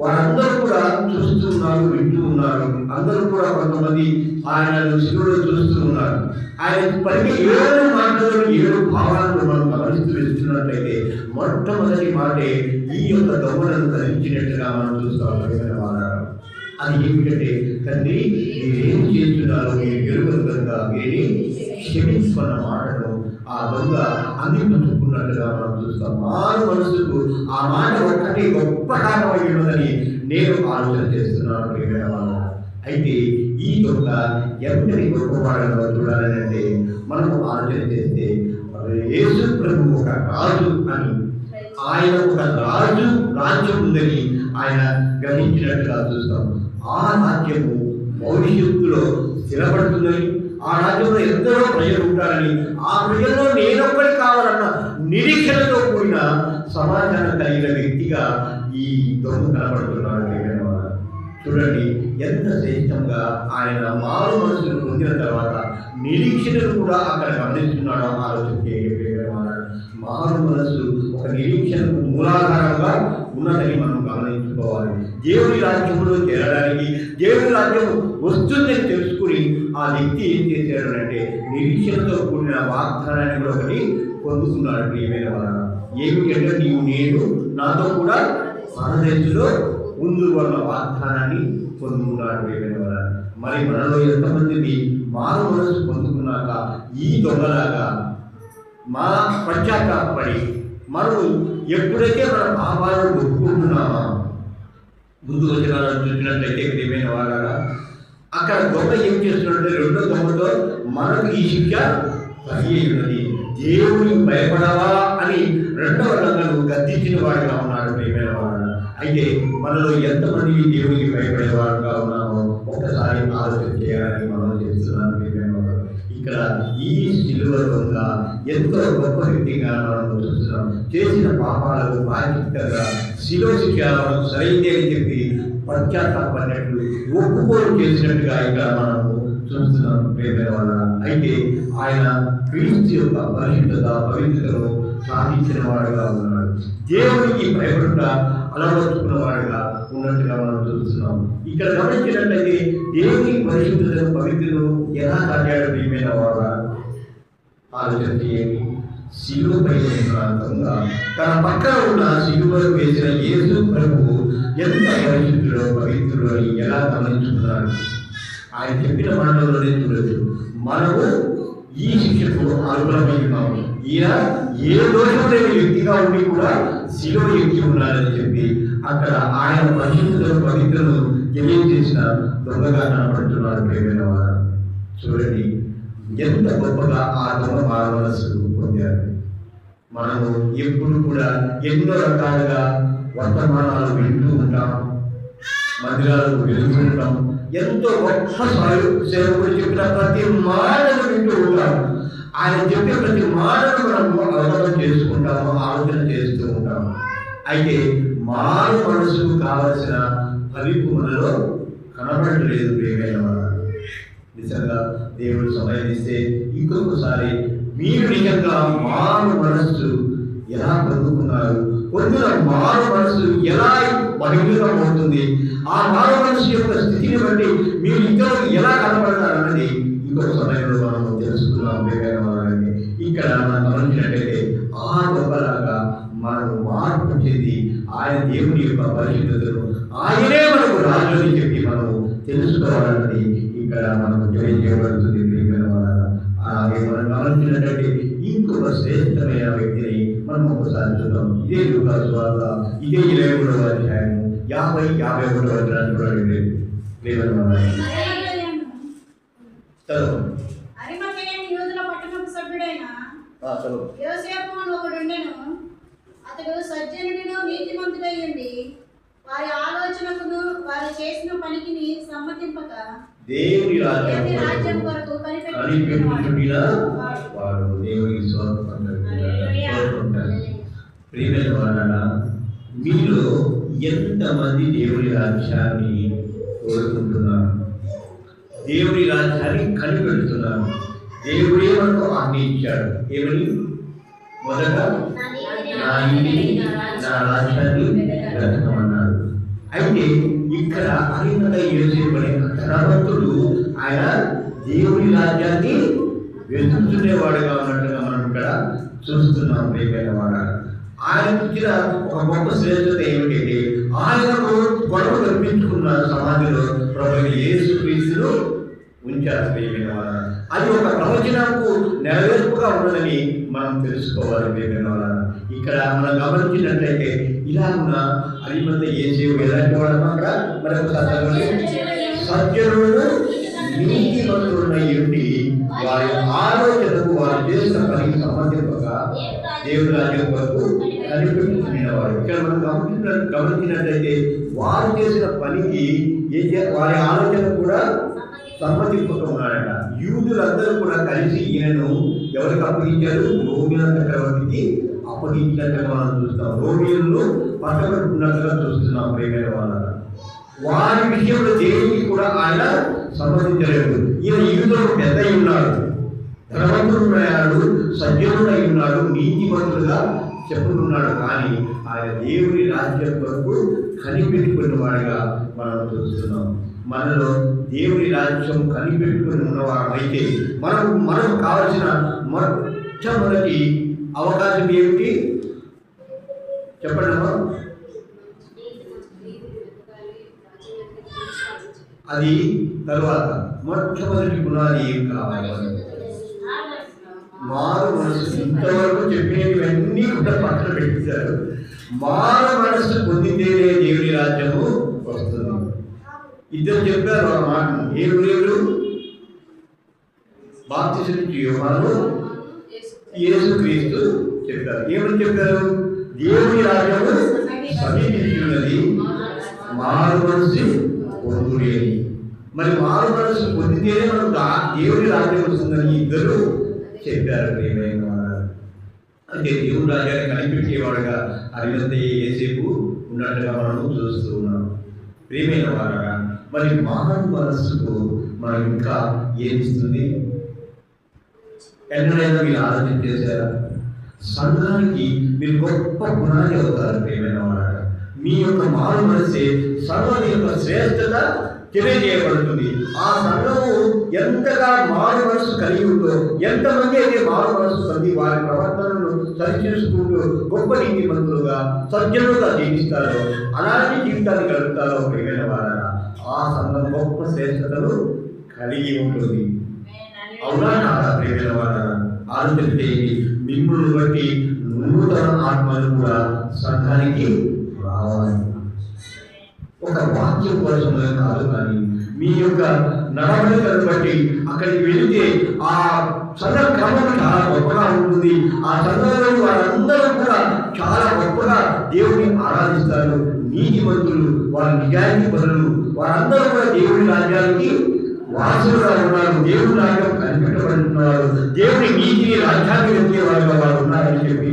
వారందరూ కూడా చూస్తూ ఉన్నారు, వింటూ ఉన్నారు. అందరూ కూడా కొంతమంది ఆయన శిలువలో చూస్తూ ఉన్నారు. ఆయన పలికే 7 మాటలు, 7 భావాలను మనం గమనిస్తూ వెళ్తున్నట్లయితే మొట్టమొదటి మాటే ఈ యొక్క దొంగలను కలిగించినట్టుగా మనం చూస్తాం. అది ఏమిటంటే, తండ్రి మీరేం చేస్తున్నారో మీరు ఎరుగరు కనుక మీరే క్షమించుకున్న మాటను ఆ దొంగ అందిపుచ్చుకున్నట్టుగా మనం చూస్తాం. మారు మనసుకు ఆ మాట ఒక్కటి గొప్ప కారణమై ఉన్నదని నేను ఆలోచన చేస్తున్నాను. ప్రియమైన వాళ్ళు, అయితే ఈ దొంగ ఎంతటి గొప్పవాడో చూడాలని అంటే మనము ఆలోచన చేస్తే యేసు ప్రభు ఒక రాజు అని, ఆయన ఒక రాజ్యం ఉందని ఆయన గ్రహించినట్టుగా చూస్తాం. ఆ రాజ్యము భవిష్యత్తులో స్థిరపడుతుందని, ఆ రాజ్యంలో ఎందరో ప్రజలు ఉంటారని, ఆ ప్రజల్లో నేనొక్కడి కావాలన్న నిరీక్షణతో కూడిన సమాచారం కలిగిన వ్యక్తిగా ఈ దొంగ కనబడుతున్నాడు. చూడండి ఎంత శ్రేష్టంగా ఆయన మారు మనసును పొందిన తర్వాత నిరీక్షణను కూడా అక్కడ గమనిస్తున్నాడు. ఆలోచన మారు మనసు ఒక నిరీక్షణకు మూలాధారంగా ఉన్నదని మనం గమనించుకోవాలి. దేవుని రాజ్యంలో చేరడానికి, దేవుని రాజ్యం వస్తుందని తెలుసుకుని ఆ వ్యక్తి ఏం చేశాడు అంటే నిరీక్షణతో కూడిన వాగ్దానాన్ని కూడా ఒకటి పొందుతున్నాడు. ప్రియమైన వాళ్ళ, ఏమిటంటే నీవు నేను నాతో కూడా పరదేశంలో ముందు వాళ్ళ వాగ్దానాన్ని పొందుకున్నాడు. ప్రియమైన వాళ్ళ, మరి మనలో ఎంతమందిని మారు మనసు పొందుకున్నాక ఈ దొంగలాగా మా పశ్చాత్తాపడి మనం ఎప్పుడైతే మన పాపాలను ఒప్పుకుంటున్నామా, ముందు వచనాలను చూసినట్లయితే ప్రియమైన వాళ్ళ, అక్కడ దొంగ ఏం చేస్తున్నాడంటే 2వ దొంగతో మనకు ఈ శిక్ష పడి ఉన్నది, దేవుడికి భయపడవా అని 2వ దొంగను గద్దించిన వాడిగా ఉన్నాడు. ప్రియమైన వాళ్ళ, అయితే మనలో ఎంతమంది దేవుడికి భయపడేవాడుగా ఉన్నామో ఒక్కసారి ఆలోచన చేయాలని మనం చేస్తున్నాను. ప్రియమైన వాళ్ళ, ఇక్కడ ఈ శిలువ దొంగ ఎంతో గొప్ప వ్యక్తిగా మనం చూస్తున్నాం. చేసిన పాపాలకు ప్రాయశ్చిత్తంగా శిలువ శిక్ష మనకు సరైంది అని చెప్పి పశ్చాత్తాపడినట్లు ఒప్పుకోలు చేసినట్టుగా ఇక్కడ మనము చూస్తున్నాం ప్రేమైన వల్ల. అయితే ఆయన క్రీస్తు యొక్క పరిశుద్ధత పవిత్రతను సాధించిన వాడుగా ఉన్నాడు. దేవునికి భయపడుట అలవర్చుకున్న వాడుగా ఉన్నట్టుగా మనం చూస్తున్నాం. ఇక్కడ గమనించినట్లయితే దేవుని పరిశుద్ధతను పవిత్రను ఎలా కాటాడు ప్రియమైన వాళ్ళ ఆలోచన చేయండి. శిలువపై ప్రాంతంగా తన పక్కన ఉన్న శిలువను వేసిన యేసు ప్రభువు ఎంత పరిశుద్ధుడో పవిత్రుడో అని ఎలా గమనించుకున్నాడు. ఆయన చెప్పిన మాటల్లోనే చూడొచ్చు, మనము ఈ శిక్షకు అనుకూలమై ఉన్నాము. ఈయన ఏ దోషం లేని వ్యక్తిగా ఉండి కూడా శిలువ ఎక్కి ఉన్నారని చెప్పి అక్కడ ఆయన పరిశుద్ధులను పవిత్రను తెలియజేసిన దొంగగా కనపడుతున్నారు ప్రేమైన వారు. చూడండి ఎంత గొప్పగా ఆ దొంగ మానవనస్సు పొందారు. మనము ఎప్పుడు కూడా ఎన్నో రకాలుగా వర్తమానాలు వింటూ ఉంటాం, మందిరాలకు వెళ్తూ ఉంటాం, ఎంతో గొప్ప సేవకుడు చెప్పిన ప్రతి మాటను వింటూ ఉంటాం. ఆయన చెప్పే ప్రతి మాటను మనము అవగాహన చేసుకుంటాము, ఆలోచన చేస్తూ ఉంటాము. అయితే మారు మనసుకు కావలసిన ఫలింపు మనలో కనబడలేదు ప్రియమైన వారు. నిజంగా దేవుడు సమయం ఇస్తే ఇంకొకసారి మీరు నిజంగా మారు మనస్సు ఎలా పొందుకున్నారు, పొందిన మారు మనస్సు ఎలా బహిర్గతం అవుతుంది, ఆ మారు మనస్సు యొక్క స్థితిని బట్టి మీరు ఇతరులకు ఎలా కనబడతారన్నది ఇంకొక సమయంలో మనం తెలుసుకున్నాం ప్రియమైన వారండి. ఇక్కడ మనం గమనించినట్లయితే ఆ దొంగలాగా మనము మార్పు చెంది ఆయన దేవుని యొక్క పరిశుద్ధతను ఆయనే మనకు రాజు అని చెప్పి మనము తెలుసుకోవాలని ఇక్కడ మనకు తెలియజేయబడుతుంది ప్రియమైన వారు. అలాగే మనం గమనించినట్లయితే ఇంకొక శ్రేష్టమైన వ్యక్తిని మనం ఒకసారి చూద్దాం. ఇదే లూకా సువార్త, ఇదే 23వ అధ్యాయం 50-51వ వచనాన్ని చూడండి. అతడు సజ్జనుడిను నీతిమంతుడై ఉండి వారి ఆలోచనకును వారు చేసిన పనికి సమ్మతింపక దేవుని రాజ్యం కొరకు కనిపెట్టుకున్న వాడు దేవునికి ప్రియమైన వాళ్ళ మీలో ఎంతమంది దేవుని రాజ్యాన్ని కోరుకుంటున్నారు, దేవుని రాజ్యాన్ని కనిపెడుతున్నారు? దేవుడే మనకు ఆజ్ఞ ఇచ్చాడు. ఏమని? మొదట నా ఇంటిని నా రాజ్యాన్ని బ్రతకమన్నాడు. అయితే ఇక్కడ అరిమత యోసేపు అనే ధనవంతుడు ఆయన దేవుని రాజ్యాన్ని వెతుకుతునేవాడుగా ఉన్నట్టుగా మనం ఇక్కడ చూస్తున్నాం ప్రియమైన వాడ. ఆయనకు ఇచ్చిన ఒక గొప్ప శ్రేష్టత ఏమిటంటే ఆయనకు గొడవ కల్పించుకున్న సమాధిలో ప్రభువైన యేసుక్రీస్తును ఉంచారు ప్రియమైన వాడ. అది ఒక ప్రవచనకు నెరవేర్పుగా ఉన్నదని మనం తెలుసుకోవాలి ప్రియమైన వాడ. ఇక్కడ మనం గమనించినట్లయితే ఇలా ఉన్న అరిమత యేసేపు ఎలాంటి వాడు? అక్కడ మనకు సజ్జనుడు నీతిమంతుడై ఉండి వారి ఆలోచనకు వారు చేసిన పనికి సంబంధింపక దేవుని రాజ్యం కొరకు కనిపెట్టుకునేవాడు. ఇక్కడ మనం గమనించినట్లయితే వారు చేసిన పనికి వారి ఆలోచన కూడా సమ్మతింపక ఉన్నాడట. యూదులందరూ కూడా కలిసి ఈయనను ఎవరికి అప్పగించారు? రోమిల చక్రవర్తికి అప్పగించినట్టుగా మనం చూస్తాం. రోమిలను పట్టబడుతున్నట్టుగా చూస్తున్నాం ప్రియమైన వాళ్ళ. వారి విషయంలో దేనికి కూడా ఆయన సంబంధించలేదు. ఈయన యూదులకు పెద్ద ఉన్నాడు, ధనవంతుడున్నాడు, సజ్జనుడై ఉన్నాడు, నీతిమంతుడుగా చెప్పుకున్నాడు. కానీ ఆయన దేవుని రాజ్యం కొరకు కనిపెట్టుకున్న వాడిగా మనం చూస్తున్నాం. మనలో దేవుని రాజ్యం కనిపెట్టుకుని ఉన్నవారైతే మనకు కావలసిన మొట్టమొదటి అవకాశం ఏమిటి చెప్పండి అమ్మా? అది తరువాత మొట్టమొదటి గుణాలు ఏం కావాలి? మారు మనసు. ఇంతవరకు చెప్పినవన్నీ కూడా పక్కన పెట్టారు. మారు మనసు పొందితేనే దేవుని రాజ్యము వస్తుంది. ఇద్దరు చెప్పారు ఆ మాట. ఎవరు? బాప్తిస్మము యోహాను, యేసుక్రీస్తు చెప్పారు. ఏమని చెప్పారు? దేవుని రాజ్యము సమీపించున్నది, మారు మనసు పొందుడి అని. మరి మారు మనసు పొందితేనే మనకు దేవుని రాజ్యం వస్తుందని ఇద్దరు చెప్పారు ప్రియమైన వారు. అంటే దేవుని రాజ్యాన్ని కనిపెట్టేవాడుగా అరిమత యేసేపు ఉన్నట్టుగా మనం చూస్తూ ఉన్నాం ప్రియమైన వారగా, మరి మానవ మనస్సుకు మనం ఇంకా ఏమిస్తుంది? ఎన్నడైనా మీరు ఆలోచన చేశారా? సంఘానికి మీరు గొప్ప పునాది అవుతారు. ప్రియమైన వారగా, మీ యొక్క మానవ మనస్సే సంఘం యొక్క శ్రేష్టత తెలియజేయబడుతుంది. ఆ సంఘము ఎంతగా మారు మనసు కలిగి ఉందో, ఎంతమంది అయితే మారు మనసు కలిగి వారి ప్రవర్తనను సరిచేసుకుంటూ గొప్ప నీతిమంతులుగా సజ్జనులుగా జీవిస్తారో, అలాంటి జీవితాన్ని గడుపుతారో ప్రియమైన వారగా, ఆ సంఘం గొప్ప శ్రేష్టతను కలిగి ఉంటుంది. అవునా కాదా ప్రియమైన వారగా? ఆలోచన చేయండి. మిమ్మల్ని బట్టి నూతన ఆత్మలు కూడా సంఘానికి రావాలి. ఒక వాక్యం కోసమే కాదు, కానీ మీ యొక్క నడవడికను బట్టి అక్కడికి వెళితే ఆ సంఘ క్రమం చాలా గొప్పగా ఉంటుంది. ఆ సంఘంలో వారందరూ కూడా చాలా గొప్పగా దేవుని ఆరాధిస్తారు. నీతిమంతులు, వారి నిజాయితీ పరులు, వారందరూ కూడా దేవుని రాజ్యానికి వారసులుగా ఉన్నారు. దేవుని రాజ్యం కనిపెట్టబడుతున్నారు. దేవుని నీతిని రాజ్యాన్ని వెళ్తే వారిగా వారు ఉన్నారని చెప్పి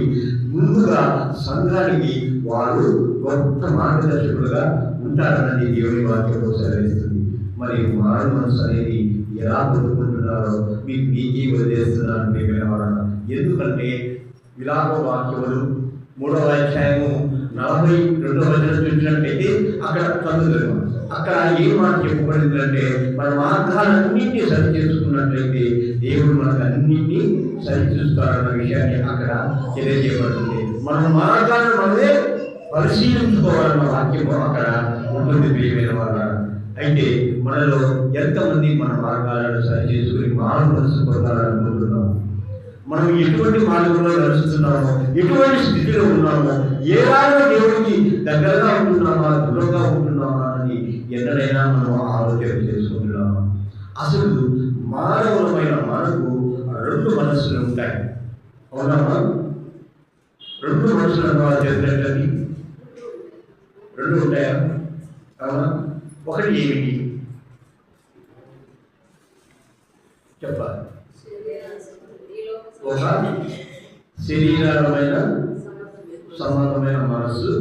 ముందుగా సంఘానికి వారు గొప్ప మార్గదర్శకులుగా ఉంటారన్నది దేవుని వాక్యంలో సెలవిస్తుంది. మరి మారు మనసు అనేది ఎలా పొందుకుంటున్నారో మీకు మీకే వదిలేస్తున్నాను ప్రియమైన వారన్నా. ఎందుకంటే విలాప వాక్యములు 3వ అధ్యాయము 42వ వచనం చూసినట్లయితే అక్కడ చదువుతారు. అక్కడ ఏం మాట చెప్పబడిందంటే, మన మార్గాలన్నింటినీ సరి చేసుకున్నట్లయితే దేవుడు మనకు అన్నింటినీ సరి చూస్తారన్న విషయాన్ని అక్కడ తెలియజేయబడుతుంది. మన మార్గాలను మనమే పరిశీలించుకోవాలన్న వాక్యము అక్కడ ఉంటుంది ప్రియమైన వారు. అయితే మనలో ఎంతమంది మన మార్గాలను సరి చేసుకుని మారు మనసు పొందాలనుకుంటున్నాము? మనం ఎటువంటి మార్గంలో నడుస్తున్నామో, ఎటువంటి స్థితిలో ఉన్నామో, ఏ రాగా దేవుడికి దగ్గరగా ఉంటున్నామా, దూరంగా ఉంటున్నామా అని ఎన్నడైనా మనం ఆలోచన చేసుకుంటున్నామా? అసలు మానవులమైన మనకు 2 మనస్సులు ఉంటాయి. అవునమ్మా? 2 మనసులు అన్నవారు చెప్పినట్లని 2 ఉంటాయా? అవునా? ఒకటి ఏమిటి చెప్పాలి? ఒక శరీరమైన సంబంధమైన మనస్సు,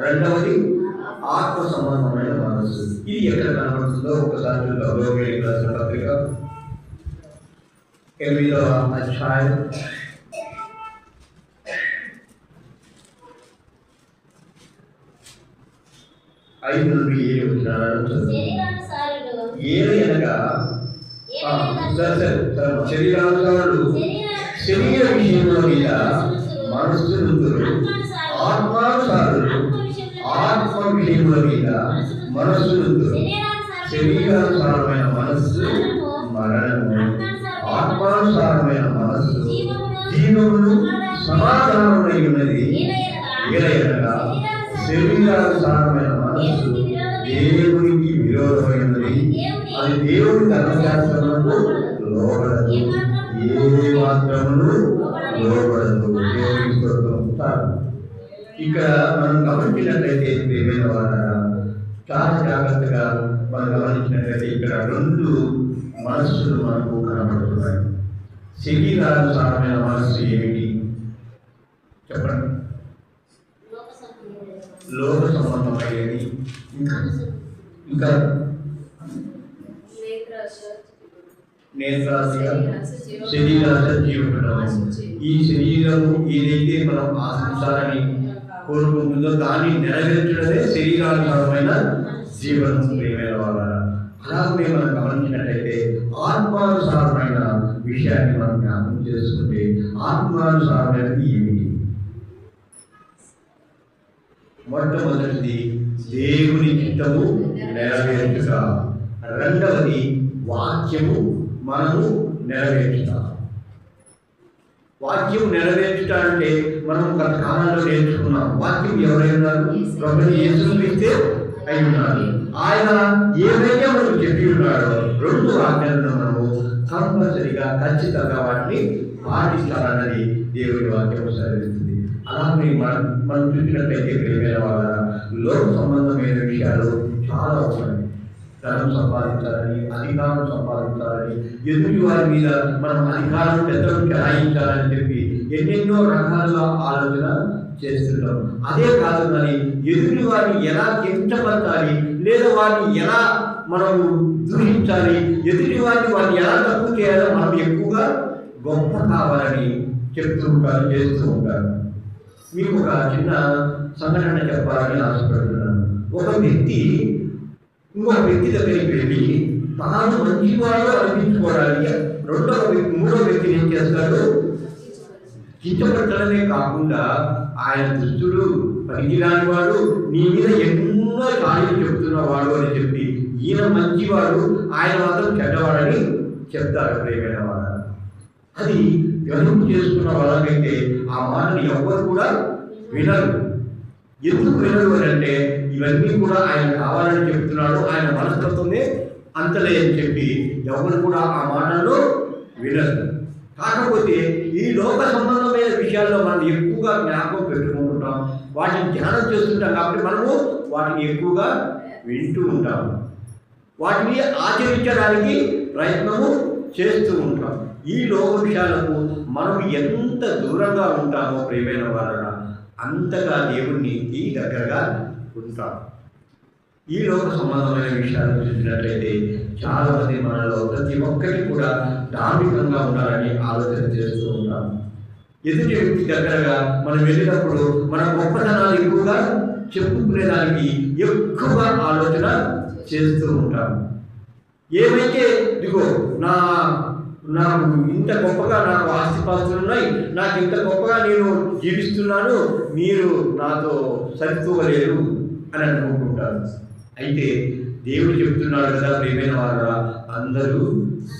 రెండవది ఆత్మ సంబంధమైన మనస్సు. ఇది ఎక్కడ కనబడుతుందో ఒకసారి రోమియోకి రాసిన పత్రిక 8వ అధ్యాయం 5 నుండి 7 వచనాలను ఏది అనగా శరీరానుసారులు శరీర విషయంలో మీద మనస్సునుందురు, ఆత్మానుసారులు ఆత్మ విషయముల మీద మనస్సునుందురు. శరీరానుసారమైన మనస్సు మరణము, ఆత్మానుసారమైన మనస్సు జీవమును సమాధానమై ఉన్నది. ఏలయనగా శరీరానుసారమైన మనస్సు దేవునికి విరోధమైనది, అది దేవుని ధర్మశాస్త్రములకు లోబడదు, ఏ మాత్రమును లోబడదు. దేవుని స్తోత్రం. ఇక్కడ మనం గమనించినట్లయితే ప్రియమైన వారన్నా, చాలా జాగ్రత్తగా మనం గమనించినట్లయితే ఇక్కడ 2 మనస్సులు మనకు కనబడుతున్నాయి. శరీరానుసారమైన మనస్సు ఏమిటి చెప్పండి? లోక సంబంధమైనది. ఇంకా నేత్రాశయ, శరీరాశ, జీవపడము. ఈ శరీరము ఏదైతే మనం ఆశించాలని కోరుకుంటుందో దాన్ని నెరవేర్చడమే శరీరానుసారమైన జీవనం ప్రియమైన వాళ్ళ. అలాగే మనం గమనించినట్లయితే ఆత్మానుసారమైన విషయాన్ని మనం జ్ఞాపకం చేసుకుంటే ఆత్మానుసారమైనది ఏమిటి? మొట్టమొదటిది దేవుని చిత్తము నెరవేర్చుట, రెండవది వాక్యము మనము నెరవేర్చుట. వాక్యం నెరవేర్చుట అంటే మనం గత కాలంలో నేర్చుకున్నాం. వాక్యం ఎవరైనా ప్రభుని యేసుక్రీస్తే అయి ఉన్నారు. ఆయన ఏదైతే మనకు చెప్పి ఉన్నాడో 2 ఆజ్ఞలను మనము కంపల్సరిగా ఖచ్చితంగా వాటిని పాటించాలన్నది దేవుని వాక్యం సెలవిస్తుంది. అలాగే మనం చూసినట్లయితే ప్రియమైన వాళ్ళ లోక సంబంధమైన విషయాలు చాలా ఉన్నాయి. ధనం సంపాదించాలని, అధికారం సంపాదించాలని, ఎదుటి వారి మీద మనం అధికారం పెద్దలు చెలాయించాలని చెప్పి ఎన్నెన్నో రకాలుగా ఆలోచన చేస్తుంటాం. అదే కాదు కానీ ఎదుటి వారిని ఎలా కించపరచాలి, లేదా వారిని ఎలా మనం దూషించాలి, ఎదుటి వారిని ఎలా తక్కువ చేయాలో మనం ఎక్కువగా గొప్ప కావాలని చెప్తూ ఉంటారు, చేస్తూ ఉంటారు. మీకు ఒక చిన్న సంఘటన చెప్పాలని ఆశపడుతున్నాను. ఒక వ్యక్తి ఇంకొక వ్యక్తి దగ్గరికి వెళ్ళి తాను మంచివాడు అనిపించుకోవడానికి మూడో వ్యక్తిని ఏం చేస్తాడు? కించపరచడమే కాకుండా ఆయన దుష్టుడు, పనికిరాని వాడు, నీ మీద ఎన్నో కార్యాలు చెప్తున్నవాడు అని చెప్పి ఈయన మంచివాడు, ఆయన మాత్రం చెడ్డవాడని చెప్తారు. ప్రేమైన వాడు అది గ్రహింపు చేసుకున్న వాళ్ళకైతే ఆ మాటని ఎవ్వరు కూడా వినరు. ఎందుకు వినరు అని అంటే ఇవన్నీ కూడా ఆయన కావాలని చెప్తున్నాడు, ఆయన మనస్తత్వమే అంతలే అని చెప్పి ఎవరు కూడా ఆ మాటల్లో వినరు. కాకపోతే ఈ లోక సంబంధమైన విషయాల్లో మనం ఎక్కువగా జ్ఞాపకం పెట్టుకుంటుంటాం, వాటిని ధ్యానం చేస్తుంటాం. కాబట్టి మనము వాటిని ఎక్కువగా వింటూ ఉంటాము, వాటిని ఆచరించడానికి ప్రయత్నము చేస్తూ ఉంటాం. ఈ లోక విషయాలకు మనం ఎంత దూరంగా ఉంటామో ప్రియమైన వాళ్ళ అంతగా దేవునికి దగ్గరగా ఉంటాం. ఈ లోక సంబంధమైన విషయాలు చూసినట్లయితే చాలా మంది మనలో ప్రతి ఒక్కటి కూడా ధార్మికంగా ఉండాలని ఆలోచన చేస్తూ ఉంటాం. ఎదుటి వ్యక్తి దగ్గరగా మనం వెళ్ళినప్పుడు మన గొప్పతనాలు ఎక్కువగా చెప్పుకునేదానికి ఎక్కువగా ఆలోచన చేస్తూ ఉంటాం. ఏమైతే ఇదిగో నాకు ఇంత గొప్పగా నాకు ఆస్తిపాస్తులు ఉన్నాయి, నాకు ఇంత గొప్పగా నేను జీవిస్తున్నాను, మీరు నాతో సరితూగలేరు అని అనుకుంటుంటారు. అయితే దేవుడు చెప్తున్నాడు కదా ప్రియమైన వారు, అందరూ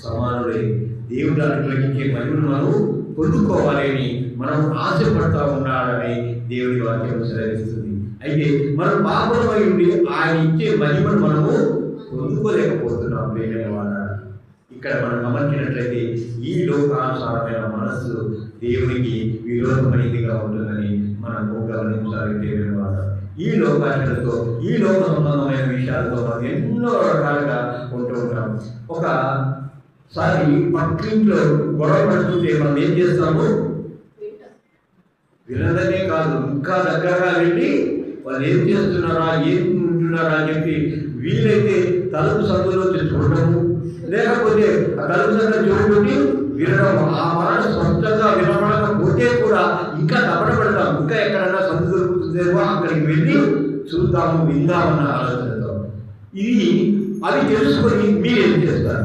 సమానులే. దేవుడు అనుగ్రహించే మహిమను మనం పొందుకోవాలని మనం ఆశపడతా ఉన్నాడని దేవుడి వాక్యం సెలవిస్తుంది. అయితే మనం పాపమై ఉండి ఆయన ఇచ్చే మహిమను మనము పొందుకోలేకపోతున్నాం ప్రియమైన వారు. ఇక్కడ మనం గమనించినట్లయితే ఈ లోకానుసారమైన మనస్సు దేవునికి విరోధమైనదిగా ఉంటుందని మనం గమనించాలి ప్రియమైన వారు. ఈ లోకాశలతో ఈ లోక సంబంధమైన విషయాలతో మనం ఎన్నో రకాలుగా ఉంటూ ఉంటాం. ఒకసారి పక్కింట్లో గొడవ పడుతుంటే మనం ఏం చేస్తాము? వినదనే కాదు, ఇంకా దగ్గరగా వెళ్ళి వాళ్ళు ఏం చేస్తున్నారా, ఏం ఉంటున్నారా అని చెప్పి వీలైతే తలుపు సందులో చూడటము, లేకపోతే ఆ తలుపు సందులో చూడబట్టి వినడం. ఆ మాట స్పష్టంగా వినపడకపోతే కూడా ఇంకా తప్పడబడతాం, ఇంకా ఎక్కడన్నా సందు దొరుకుతుందేమో అక్కడికి వెళ్ళి చూద్దాము, విందామన్న ఆలోచనతో. ఇది అవి తెలుసుకొని మీరేం చేస్తారు?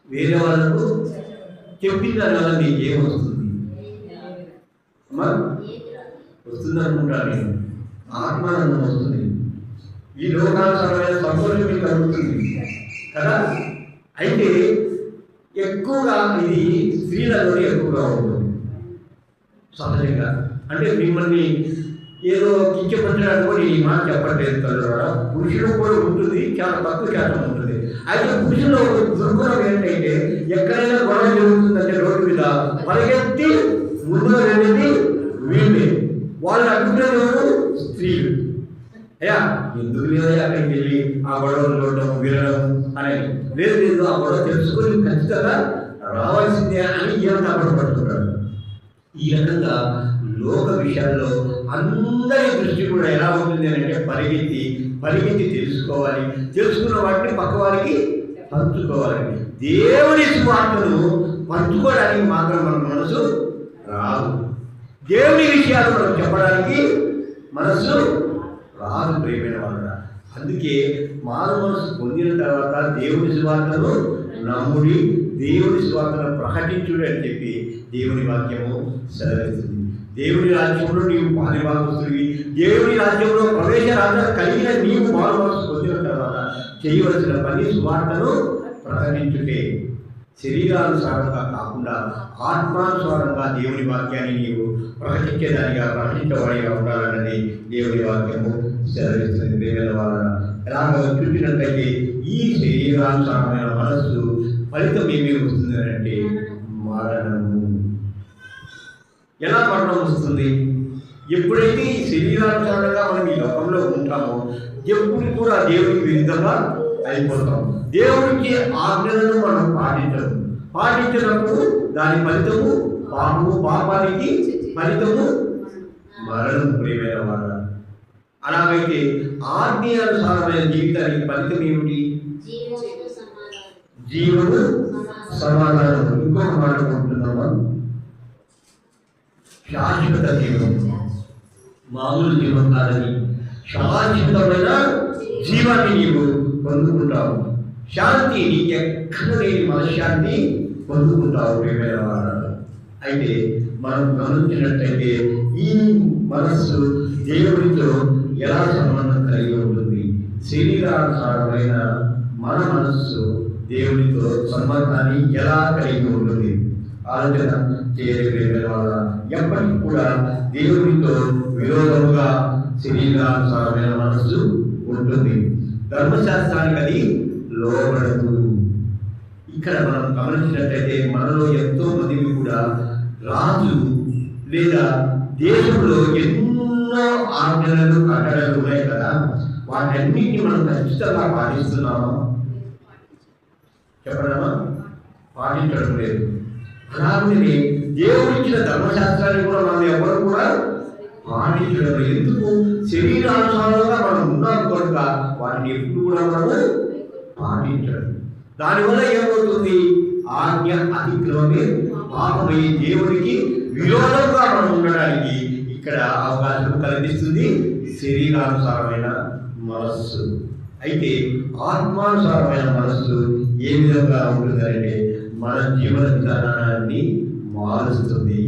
వేరే వాళ్ళకు చెప్పిన దానివల్ల మీకు ఏమొస్తుంది? వస్తుంది అనుకుంటాను నేను, ఆత్మానందం వస్తుంది, ఈ లోకానుసారమైన సంతోషం మీకు కలుగుతుంది కదా. అయితే ఎక్కువగా ఇది స్త్రీలలోనే ఎక్కువగా ఉంటుంది సహజంగా. అంటే మిమ్మల్ని ఏదో కించపరచడానికి కూడా ఈ మాట చెప్పట్లేదు తల్లురా, పురుషులు కూడా ఉంటుంది, చాలా తక్కువ శాతం ఉంటుంది. అయితే పురుషులు దుర్గుణం ఏంటంటే ఎక్కడైనా గొడవ జరుగుతుందంటే రోడ్డు మీద పరిగెత్తి ముందుగా వెళ్ళేది వీళ్ళే. వాళ్ళు అడ్డుకునేవారు స్త్రీలు. అయ్యా ఎందుకు లేదా అక్కడికి వెళ్ళి ఆ గొడవలు చూడటం వినడం అనేది లేదు, ఆ గొడవ తెలుసుకొని ఖచ్చితంగా రావాల్సిందే అని ఏమైనా పడుతుంటారు. ఈ రకంగా లోక విషయాల్లో అందరి దృష్టి కూడా ఎలా ఉంటుంది అంటే పరిగెత్తి తెలుసుకోవాలి, తెలుసుకున్న వాటిని పక్క వారికి పంచుకోవాలి. దేవుని సువార్తను పంచుకోవడానికి మాత్రం మన మనసు రాదు, దేవుని విషయాలు మనం చెప్పడానికి మనసు రాదు ప్రియమైన వాళ్ళ. అందుకే మారు మనసు పొందిన తర్వాత దేవుని సువార్తను నమ్ముడి, దేవుని సువార్తను ప్రకటించుడు అని చెప్పి దేవుని వాక్యము సెలవిస్తుంది. దేవుని రాజ్యంలో నీవు పాలిభాగస్తుడివి, దేవుని రాజ్యంలో ప్రవేశరాజ్యం కలిగిన నీవు మారు మనసు పొందిన తర్వాత చేయవలసిన పని సువార్తను ప్రకటించుటే. శరీరానుసారంగా కాకుండా ఆత్మానుసారంగా దేవుని వాక్యాన్ని నీవు ప్రకటించేవాడిగా ఉండాలన్నది దేవుని వాక్యము సెలవిస్తుంది. దేవుని వలన ఎలాగ చూసినట్లయితే ఈ శరీరానుసారమైన మనస్సు ఫలితం ఏమేమి వస్తుంది అంటే మరణము. ఎలా మరణం వస్తుంది? ఎప్పుడైతే ఈ శరీరానుసారంగా మనం ఈ లోకంలో ఉంటామో ఎప్పుడు కూడా దేవునికి విరుద్ధంగా అయిపోతాం. దేవునికి ఆజ్ఞలను మనం పాటించినప్పుడు దాని ఫలితము పాపానికి ఫలితము మరణం ప్రియమైన వారు. అలాగైతే ఆజ్ఞానుసారమైన జీవితానికి ఫలితం ఏమిటి? జీవము సమాధానం. ఇంకొక మాట ఉంటున్నామా? శాశ్వత జీవం. మామూలు జీవం కాదని శాశ్వతమైన జీవాన్ని నీవు పొందుకుంటావు. శాంతి నీకు ఎక్కడ లేని మనశ్శాంతి పొందుకుంటావు ప్రియమైన వారు. అయితే మనం గమనించినట్లయితే ఈ మనస్సు దేవుడితో ఎలా సంబంధం కలిగి ఉంటుంది? శరీరానుసారమైన మన మనస్సు దేవుడితో సంబంధాన్ని ఎలా కలిగి ఉంటుంది? ఆలోచన చేయగలిగిన వాళ్ళ ఎప్పటికీ కూడా దేవుడితో విరోధముగా శరీరానుసారమైన మనస్సు ఉంటుంది. ధర్మశాస్త్రానికి అది లోబడదు. ఇక్కడ మనం గమనించినట్లయితే మనలో ఎంతో మందికి కూడా రాజు లేదా దేశంలో ఎన్నో ఆజ్ఞలు కట్టడలు ఉన్నాయి కదా, వాటన్నిటిని మనం ఖచ్చితంగా పాటిస్తున్నామా? చెప్పడమా? పాటించడం లేదు. అలాగే దేవుడిచ్చిన ధర్మశాస్త్రాన్ని కూడా మనం ఎవరు కూడా పాటించడం లేదు. ఎందుకు? శరీరానుసారంగా మనం ఉన్నాం కనుక వాటిని ఎప్పుడు కూడా మనము పాటించడం. దానివల్ల ఏమవుతుంది? ఆజ్ఞ అతిక్రమమే పాపమై దేవుడికి విరోధంగా మనం ఉండడానికి ఇక్కడ అవకాశం కల్పిస్తుంది శరీరానుసారమైన మనస్సు. అయితే ఆత్మానుసారమైన మనస్సు ఏ విధంగా ఉంటుందంటే మన జీవన విధానాన్ని మారుస్తుంది.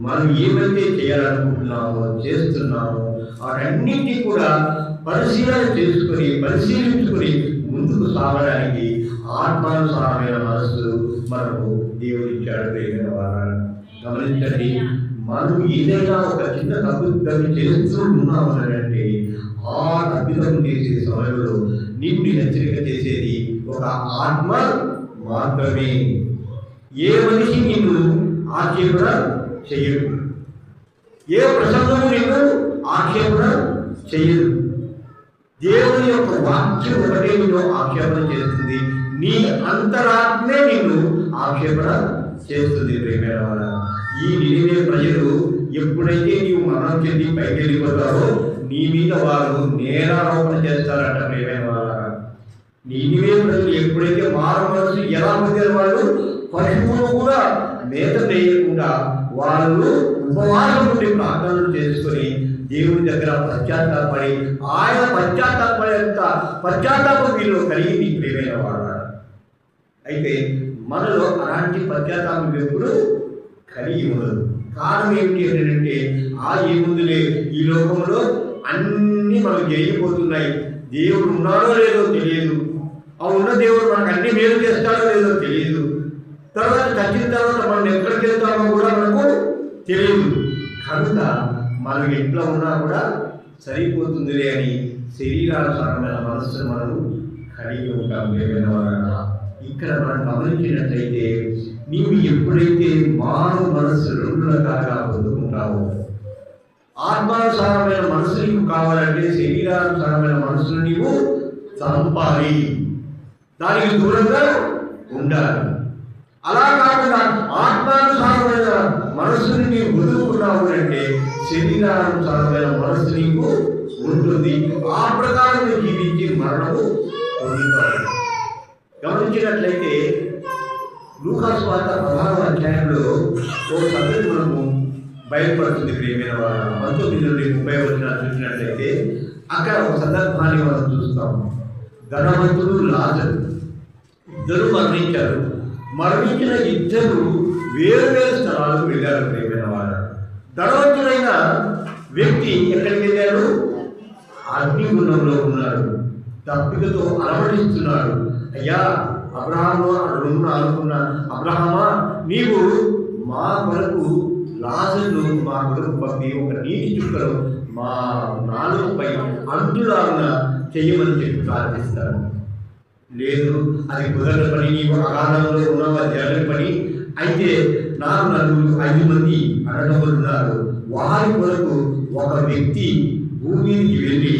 మనం ఏమైతే చేయాలనుకుంటున్నామో చేస్తున్నామో వాటన్నిటినీ కూడా పరిశీలించుకొని ముందుకు సాగడానికి ఆత్మానుసారమైన మనస్సు మనకు దేవుడిచ్చాడు. ప్రియమైన వారు గమనించండి, మనం ఏదైనా ఒక చిన్న తప్పిదం చేస్తూ ఉన్నామనంటే ఆ తప్పిదం చేసే సమయంలో నీకు హెచ్చరిక చేసేది ఒక ఆత్మ మాత్రమే. ఏ మనిషి నిన్ను ఆక్షేపణ చెయ్యడు, ఏ ప్రసంగము నిన్ను ఆక్షేపణ చెయ్యదు. దేవుని యొక్క వాక్యం ఒకటే నిన్ను ఆక్షేపణ చేస్తుంది. నీ అంతరాత్మే నిన్ను ఆక్షేపణ చేస్తుంది. ప్రియమైన వారు, ఈ నినివే ప్రజలు ఎప్పుడైతే నీవు మరణం చెంది పైకి వెళ్ళిపోతావో నీ మీద వారు నేరారోపణ చేస్తారట. ప్రియమైన వారు, నినివే ప్రజలు ఎప్పుడైతే మారు మనసు ఎలా పొందారు? వాళ్ళు పశువులు కూడా మేత వేయకుండా వాళ్ళు ఉపవాసం నుండి ప్రార్థనలు చేసుకొని దేవుడి దగ్గర పశ్చాత్తాపడి ఆయన పశ్చాత్తాపం వీళ్ళు కలిగింది. ప్రియమైన వారు, అయితే మనలో అలాంటి పశ్చాత్తాపం ఎప్పుడు కలిగి ఉండదు. కారణం ఏమిటి అంటే ఏముందిలే, ఈ లోకంలో అన్నీ మనకు జరిగిపోతున్నాయి, దేవుడు ఉన్నాడో లేదో తెలియదు, ఆ ఉన్న దేవుడు మనకు అన్ని మేలు చేస్తాడో లేదో తెలియదు, తర్వాత చచ్చిన తర్వాత మనం ఎక్కడికి వెళ్తామో కూడా మనకు తెలియదు. కనుక మనం ఎట్లా ఉన్నా కూడా సరిపోతుందిలే అని శరీరానుసారమైన మనస్సును మనం కలిగి ఉంటాం. ఇక్కడ మనం గమనించినట్లయితే నీవు ఎప్పుడైతే మారు మనస్సు రెండు రకాలుగా పొందుకుంటావో, ఆత్మానుసారమైన మనస్సు నీకు కావాలంటే శరీరానుసారమైన మనస్సును నీవు చంపాలి, దానికి దూరంగా ఉండాలి. అలా కాకుండా ఆత్మానుసారమైన మనస్సుని నీవు వదులుకున్నావు అంటే శరీరానుసారమైన మనస్సు నీకు ఉంటుంది. ఆ ప్రకారం జీవించి మరణము పొందుతాడు. గమనించినట్లయితే లూకాసు వార్త 16వ అధ్యాయంలో ఒక సంగతి మనము బయలుపడుతుంది. ప్రియమైన వారు, 19 నుండి 30 వచనాలు చూసినట్లయితే అక్కడ ఒక సందర్భాన్ని మనం చూస్తాం. ధనవంతుడు లాజరు ఇద్దరు మరణించారు. మరణించిన ఇద్దరు వేరు స్థలాలకు వెళ్ళారు. ప్రియమైన వారు, ధనవంతుడైన వ్యక్తి ఎక్కడికి వెళ్ళాడు? అగ్నిగుండంలో ఉన్నాడు. తప్పికతో అలమటిస్తున్నాడు. అయ్యా అబ్రహాము అనుకున్న అబ్రహామా, నీవు మా కొరకు లాజరును మా కొరకు పంపి ఒక నీటి చుక్కను మా నాలుగుపై అంటులాగా చెయ్యమని చెప్పి ప్రార్థిస్తాను. లేదు, అది కుదరని పని, నీవు అగాధంలో ఉన్నావు, అది జరగని పని. అయితే నాకు 5 మంది అన్నదమ్ములు ఉన్నారు, వారి కొరకు ఒక వ్యక్తి భూమికి వెళ్ళి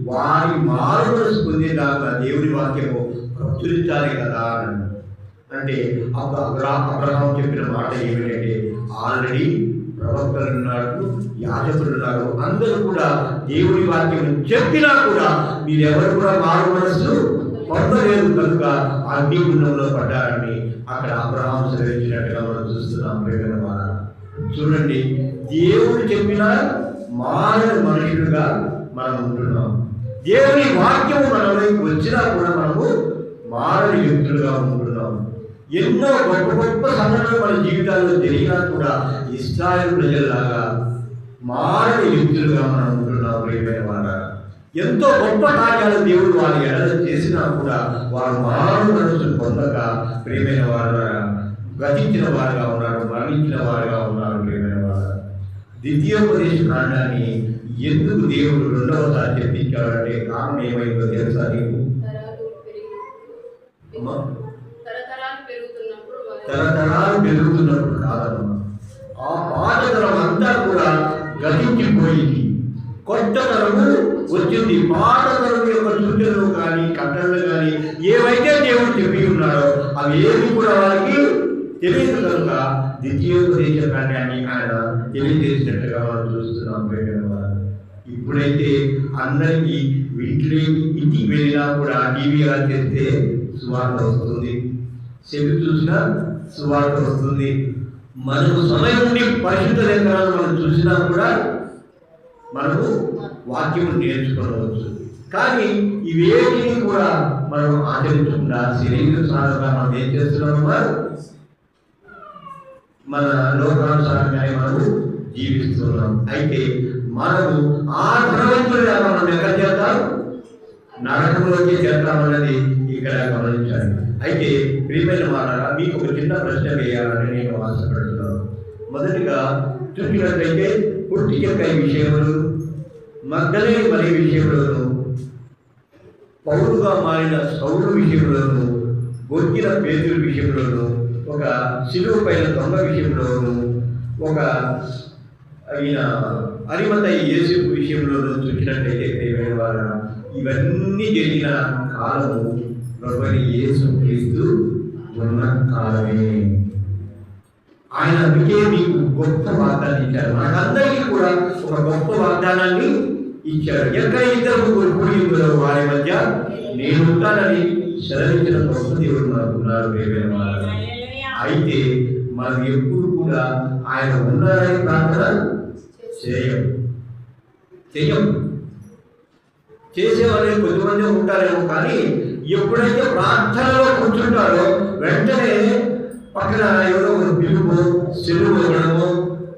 వారి మారు మనసు పొందేదాకా దేవుడి వాక్యము ప్రచురించాలి కదా అంటే అబ్రహాం చెప్పిన మాట ఏమిటంటే ఆల్రెడీ ప్రవక్తలు ఉన్నారు, యాజకులు ఉన్నారు. అందరూ కూడా దేవుని వాక్యం చెప్పినా కూడా మీరెవరు కూడా మారు మనస్సు పొందలేదు కనుక అగ్నిగుండంలో పడ్డారని అక్కడ అబ్రహాం సెలవించినట్టుగా మనం చూస్తున్నాం. ప్రేమైన వారా, చూడండి, దేవుడు చెప్పిన మారని మనుషులుగా మనం ఉంటున్నాం. దేవుని వాక్యము మనలోకి వచ్చినా కూడా మనము మారని వ్యక్తులుగా ఉంటున్నాం. ఎన్నో గొప్ప గొప్ప సంఘటనలు మన జీవితాల్లో జరిగినా కూడా ఇశ్రాయేలు ప్రజల్లాగా మారని వ్యక్తులుగా మనం ఉంటున్నాం. ప్రియమైన వారా, ఎంతో గొప్ప కార్యాలు దేవుడు వారి ఎడల చేసినా కూడా వారు మారు మనసు పొందక ప్రియమైన వారు గతించిన వారుగా ఉన్నారు, మరణించిన వారుగా ఉన్నారు. ప్రియమైన వారు, ద్వితీయోపదేశ కాండాన్ని ఎందుకు దేవుడు రెండవసారి చెప్పించాడంటే కారణం ఏమైందో తెలుసా నీకు? తరతరాలు పెరుగుతున్నప్పుడు కాదమ్మా. ఆ పాత తరం అంతా కూడా గతించిపోయింది, కొత్త తరము వచ్చింది. పాత తరం యొక్క సూచనలు కానీ కట్టడలు కానీ ఏవైతే దేవుడు చెప్పి ఉన్నాడో అవి ఏమి కూడా వారికి తెలియదు కనుక ద్వితీయోపదేశ కాండాన్ని ఆయన తెలియజేసినట్టుగా మనం చూస్తున్నాం. ఇప్పుడైతే అందరికీ ఇంటికి వెళ్ళినా కూడా టీవీ ఆన్ చేస్తే సువార్త వస్తుంది, చెవి చూసినా సువార్త వస్తుంది. మనకు సమయం ఉండి పరిశుద్ధ లేఖనాలు మనం చూసినా కూడా మనము వాక్యం నేర్చుకోవచ్చు. కానీ ఇవేటిని కూడా మనం ఆచరించకుండా శరీరానుసారంగా మనం ఏం చేస్తున్నామా? మన లోకానుసారంగానే మనము జీవిస్తున్నాం. అయితే మనము ఆ ధనవంతులుగా మనం ఎక్కడ చేద్దాం? నరకంలోకి చేద్దామన్నది ఇక్కడ గమనించాలి. అయితే ప్రియమైన వారా, మీకు ఒక చిన్న ప్రశ్న వేయాలని నేను ఆశపడుతున్నాను. మొదటిగా చూసినట్లయితే పుట్టికై విషయంలో, మగ్ధలేని మరి విషయంలోను, పౌరుగా మారిన సౌలు విషయంలోను, గొక్కిన పేదల విషయంలోను, ఒక శిలువ పైన దొంగ విషయంలోను, ఒక అయిన అరిమతయి యేసు విషయంలోను చూసినట్లయితే ప్రియమైన వారా, ఇవన్నీ జరిగిన కాలము ప్రభువైన యేసు క్రీస్తు ఉన్న కాలమే. ఆయన అందుకే మీకు గొప్ప వాగ్దానం ఇచ్చారు. మనకందరికీ కూడా ఒక గొప్ప వాగ్దానాన్ని ఇచ్చాడు. ఎక్కడ ఇద్దరు కూడి ఉందో వారి మధ్య నేను ఉంటానని సెలవించిన గొప్ప దేవుడు మనకున్నారు. ప్రియమైన వారా, అయితే మనం ఎప్పుడు కూడా ఆయన ఉన్నారని ప్రార్థన చెయ్యం. చేసేవాళ్ళు కొద్దిమంది ఉంటారేమో, కానీ ఎప్పుడైతే ప్రార్థనలో కూర్చుంటారో వెంటనే పక్కన ఎవరో ఒక పిలుపు సెలవు ఇవ్వడము,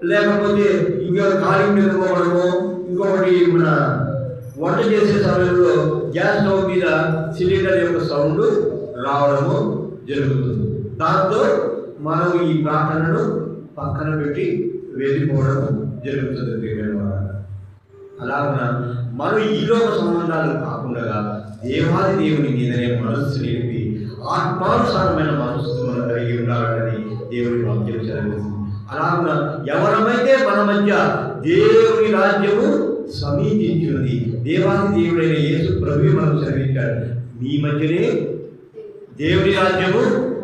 లేకపోతే ఇంకా ఖాళీ పెట్టుకోవడము, ఇంకొకటి మన వంట చేసే సమయంలో గ్యాస్ స్టవ్ మీద సిలిండర్ యొక్క సౌండ్ రావడము జరుగుతుంది. దాంతో మనం ఈ ప్రార్థనను పక్కన పెట్టి వెళ్ళిపోవడం జరుగుతుంది. అలాగున మనం ఈలోక సంబంధాలు కాకుండా దేవాది దేవుని మీదనే మనస్సు నిలిపి ఆత్మానుసారమైన మనస్సు మనం కలిగి ఉండాలని దేవుని వాక్యం సెలవిస్తుంది. అలాగున ఎవరమైతే మన మధ్య దేవుని రాజ్యము సమీపించింది, దేవాది దేవుడైన యేసు ప్రభువు మనం సెలవించాడు, మీ మధ్యనే దేవుని రాజ్యము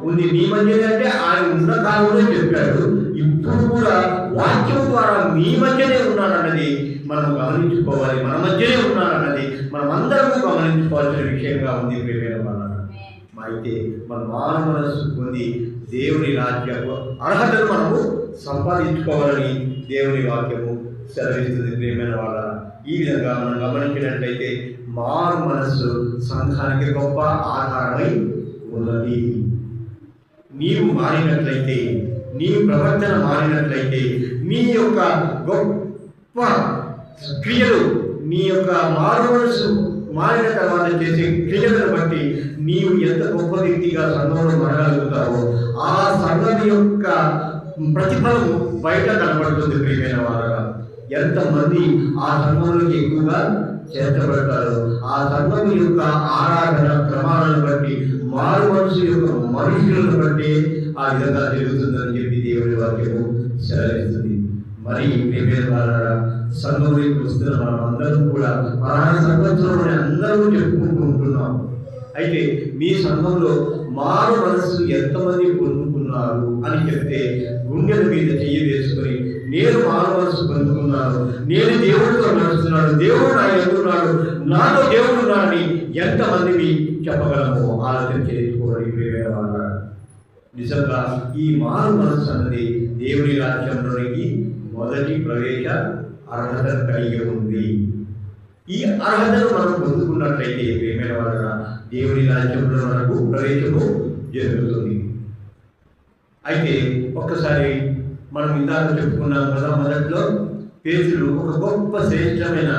ఉంది. మీ మధ్యనే అంటే ఆయన ఉన్న కాలంలో చెప్పాడు. ఇప్పుడు కూడా వాక్యం ద్వారా మీ మధ్యనే ఉన్నాడన్నది మనం గమనించుకోవాలి. మన మధ్యనే ఉన్నాడన్నది మనం అందరము గమనించుకోవాల్సిన విషయంగా ఉంది. ప్రియమైన వాళ్ళ, అయితే మన మానవ మనస్సు పొంది దేవుని రాజ్య అర్హతను మనము సంపాదించుకోవాలని దేవుని వాక్యము సెలవిస్తుంది. ప్రియమైన వాళ్ళ, ఈ విధంగా మనం గమనించినట్లయితే మానవ మనస్సు సంఘానికి గొప్ప ఆధారమై ఉన్నది. నీవు మారినట్లయితే, నీ ప్రవర్తన మారినట్లయితే, నీ యొక్క గొప్ప క్రియలు, నీ యొక్క మారు మనసు మారిన తర్వాత చేసే క్రియలను బట్టి నీవు ఎంత గొప్ప వ్యక్తిగా సంఘంలో మారగలుగుతావో ఆ సంఘం యొక్క ప్రతిఫలము బయట కనబడుతుంది. ప్రియమైన వారుగా, ఎంతమంది ఆ సంఘంలోకి ఎక్కువగా చేర్చబడతారు, ఆ సంఘం యొక్క ఆరాధన క్రమాలను బట్టి, మారు మనసు యొక్క మనుషులను బట్టి ఆ విధంగా జరుగుతుందని చెప్పి దేవుని వాక్యము సెలవిస్తుంది. మరి ప్రియమైన వారుగా, సంఘంలోకి వస్తున్న మనం అందరం కూడా పలానా సంవత్సరంలో అందరూ చెప్పుకుంటూ ఉంటున్నాం. అయితే మీ సంఘంలో మారు మనస్సు ఎంతమంది పొందుకున్నారు అని చెప్తే గుండెల మీద చెయ్యి వేసుకొని నేను మారు మనసు పొందుకున్నాను, నేను దేవుడితో నడుస్తున్నాను, దేవుడు నా ఎదురున్నాడు, నాతో దేవుడు ఉన్నాడని ఎంతమందిని చెప్పగలము? ఆలోచన చేసుకోవాలి ప్రియమైన వాళ్ళ. నిజంగా ఈ మారు మనసు అన్నది దేవుని రాజ్యంలోనికి మొదటి ప్రవేశ అర్హత కలిగి ఉంది. ఈ అర్హతను మనం పొందుకున్నట్లయితే ప్రియమైన వాళ్ళ దేవుని రాజ్యంలో మనకు ప్రవేశము జరుగుతుంది. అయితే ఒక్కసారి మనం ఇందాక చెప్పుకున్నాం కదా, మొదట్లో పేతురు ఒక గొప్ప శ్రేష్టమైన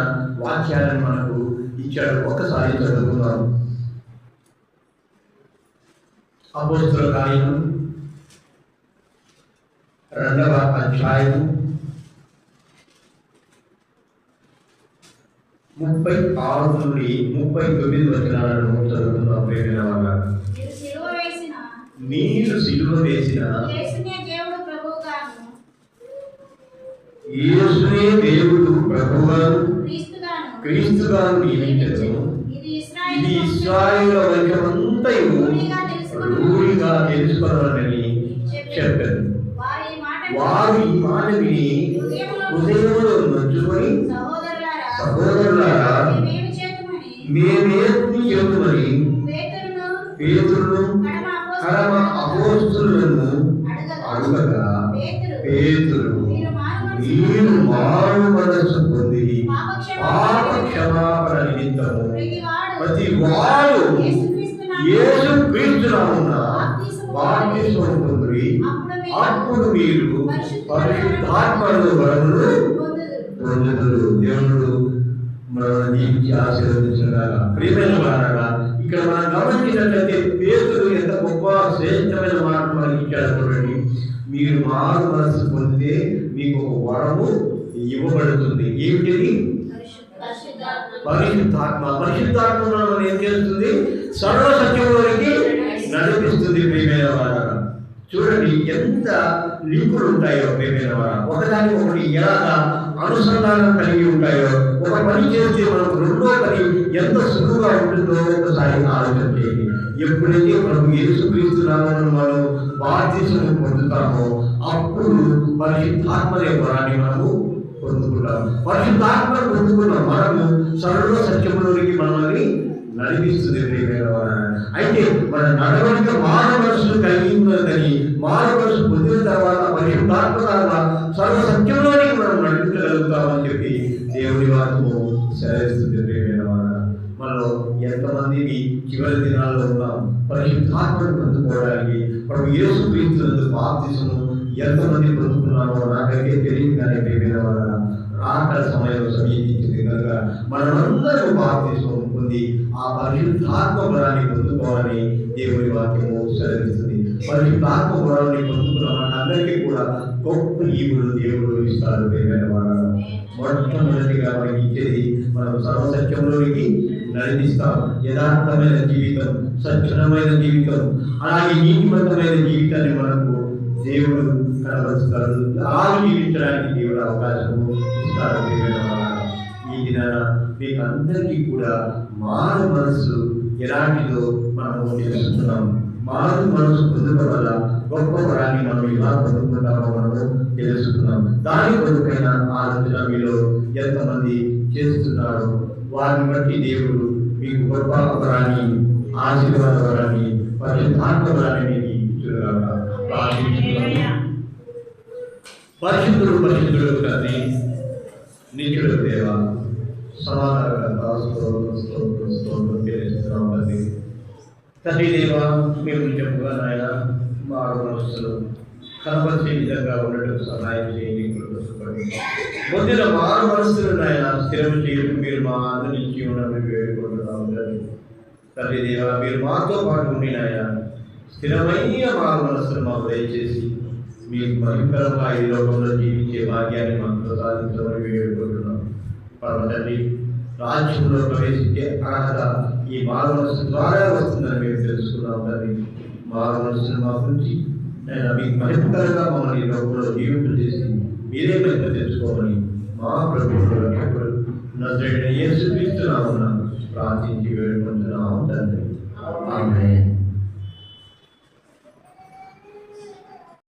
వాక్యాలను మనకు ఇచ్చాడు. ఒక్కసారి చదువుకున్నాం. అపోస్తలుల కార్యము 2వ అధ్యాయము 36 నుండి 39 వచనాలను చదువుతున్నాం. ప్రేమైన వాళ్ళ, మీరు సిలువ వేసిన యేసునే దేవుడు ప్రభువుగాను క్రీస్తుగాను నియమించెను. ఇది ఇశ్రాయేలు వంశమంతయు రూఢిగా తెలుసుకోవాలని చెప్పారు. వారు ఈ మాట విని హృదయములో నొచ్చుకొని, సహోదరులారా, మేమేమి చేతుమని పేతురును కడమ అపోస్తలులను అడుగగా, పేతురు, మీరు మారు మనసు పొంది పాప క్షమాపణ నిమిత్తము ప్రతి వాడు యేసు క్రీస్తు నామమున బాప్తిస్మము పొందుడి, అప్పుడు మీరు పరిశుద్ధాత్మను వరములు పొందుదురు. దేవుడు మనల్ని దీవించి ఆశీర్వదించుగాక. ప్రియమైన వారగా, ఇక్కడ మనం గమనించినట్లయితే పేతురు ఎంత గొప్ప శ్రేష్టమైన మాట మనకి ఇచ్చాడు చూడండి. మీరు మారు మనసు పొందితే మీకు ఒక వరము ఇవ్వబడుతుంది. ఏమిటి? పరిశుద్ధాత్మ. పరిశుద్ధాత్మ మనం ఏం చేస్తుంది? సర్వ సత్యంలోనికి నడిపిస్తుంది. ప్రియమైన వారగా, చూడండి ఎంత లింకులు ఉంటాయో ప్రియమైన వారా. ఒకదానికి ఒకటి ఎలా అనుసంధానం కలిగి ఉంటాయో. ఒక పని చేస్తే మనం రెండో పని ఎంత సులువుగా ఉంటుందో ఒకసారి ఆలోచన చేయండి. ఎప్పుడైతే మనం యేసుక్రీస్తు నామమున మనం బాప్తిస్మము పొందుతామో అప్పుడు పరిశుద్ధాత్మనే వరాన్ని మనము పొందుకుంటాము. పరిశుద్ధాత్మ పొందుకున్న మనము సర్వ సత్యములోనికి మనల్ని నడిపిస్తుంది. ప్రియమైన వారా, అయితే మన నడవడిక మారు మనసు కలిగి ఉన్నదని, మారు మనసు పొందిన తర్వాత పరిశుద్ధాత్మ ద్వారా సర్వ సత్యంలోనికి మనం నడిపించగలుగుతామని చెప్పి దేవుని వాక్యము సెలవిస్తుంది. ప్రియమైన వారా, మనలో ఎంతమందిని చివరి దినాల్లో ఉన్నాం పరిశుద్ధాత్మను పొందుకోవడానికి. ప్రభు యేసుక్రీస్తునందు బాప్తిస్మము ఎంతమంది పొందుకున్నామో నాకైతే తెలియదు. కానీ ప్రియమైన వారా, రాకడ సమయం సమీపించింది కనుక మనమందరూ బాప్తిస్మము పొంది ఆ పరిశుద్ధాత్మ వరాన్ని పొందుకోవాలని దేవుని వాక్యము సెలవిస్తుంది. పరిశుద్ధాత్మ వరాన్ని పొందుకున్న మనందరికీ కూడా గొప్ప ఈవులు దేవుడు ఇస్తారు. ప్రియమైన వారా, మొట్టమొదటిగా మనకి ఇచ్చేది మనం సర్వసత్యంలోనికి నడిపిస్తాం. యథార్థమైన జీవితం, సత్యమైన జీవితం, అలాగే నీతిమంతమైన జీవితాన్ని మనకు దేవుడు కనబరుస్తారు. అలా జీవించడానికి దేవుడు అవకాశము ఇస్తారు. ప్రియమైన వారా, ఈ దినాన మీకు అందరికీ కూడా మారు మనసు ఎలాంటిదో మనము తెలుసుకున్నాం. మారు మనసు పొందడం వల్ల గొప్ప వరాన్ని మనం ఎలా పొందుకుంటామో మనము తెలుసుకున్నాం. దాని కొరకైన ఆలోచన మీలో ఎంతమంది చేస్తున్నారు? వారిని బట్టి దేవుడు మీకు గొప్ప వరాన్ని, ఆశీర్వాద వరాన్ని, పరిశుద్ధాత్మ వరాన్ని మీకు ఇచ్చుగాక. పరిశుద్ధుడు పరిశుద్ధుడు కానీ నిత్యుడు దేవ సమాధానంగా తండ్రి దేవ, మేము చెప్పుగా నాయన మారు మనస్సులు కనపరిచే విధంగా ఉండటం సహాయం చేయండి. పొందిన మారు మనస్సులు నాయన స్థిరం చేయడం మీరు మా అందరి నుంచి ఉండడం వేడుకుంటున్నాం తండ్రి దేవ. మీరు మాతో పాటు ఉండి నాయన స్థిరమైన మారు మనస్సులు మాకు దయచేసి మీకు మహిమకరంగా ఈ లోకంలో జీవించే భాగ్యాన్ని మాకు ప్రసాదించమని వేడుకుంటున్నాం. పరమ తండ్రి, రాజ్యంలో ప్రవేశించే అర్హత ఈ మారు మనస్సు ద్వారా వస్తుందని మేము తెలుసుకున్నాం తండ్రి. మారు మనస్సును మా గురించి నేను మీకు మహిమకరంగా మమ్మల్ని ఈ లోకంలో జీవింపజేసి మీరే మహిమ తెలుసుకోమని మా ప్రభువుడు రక్షకుడు నజరేయుడైన యేసుక్రీస్తు నామమున ప్రార్థించి వేడుకుంటున్నాం తండ్రి. ఆమేన్.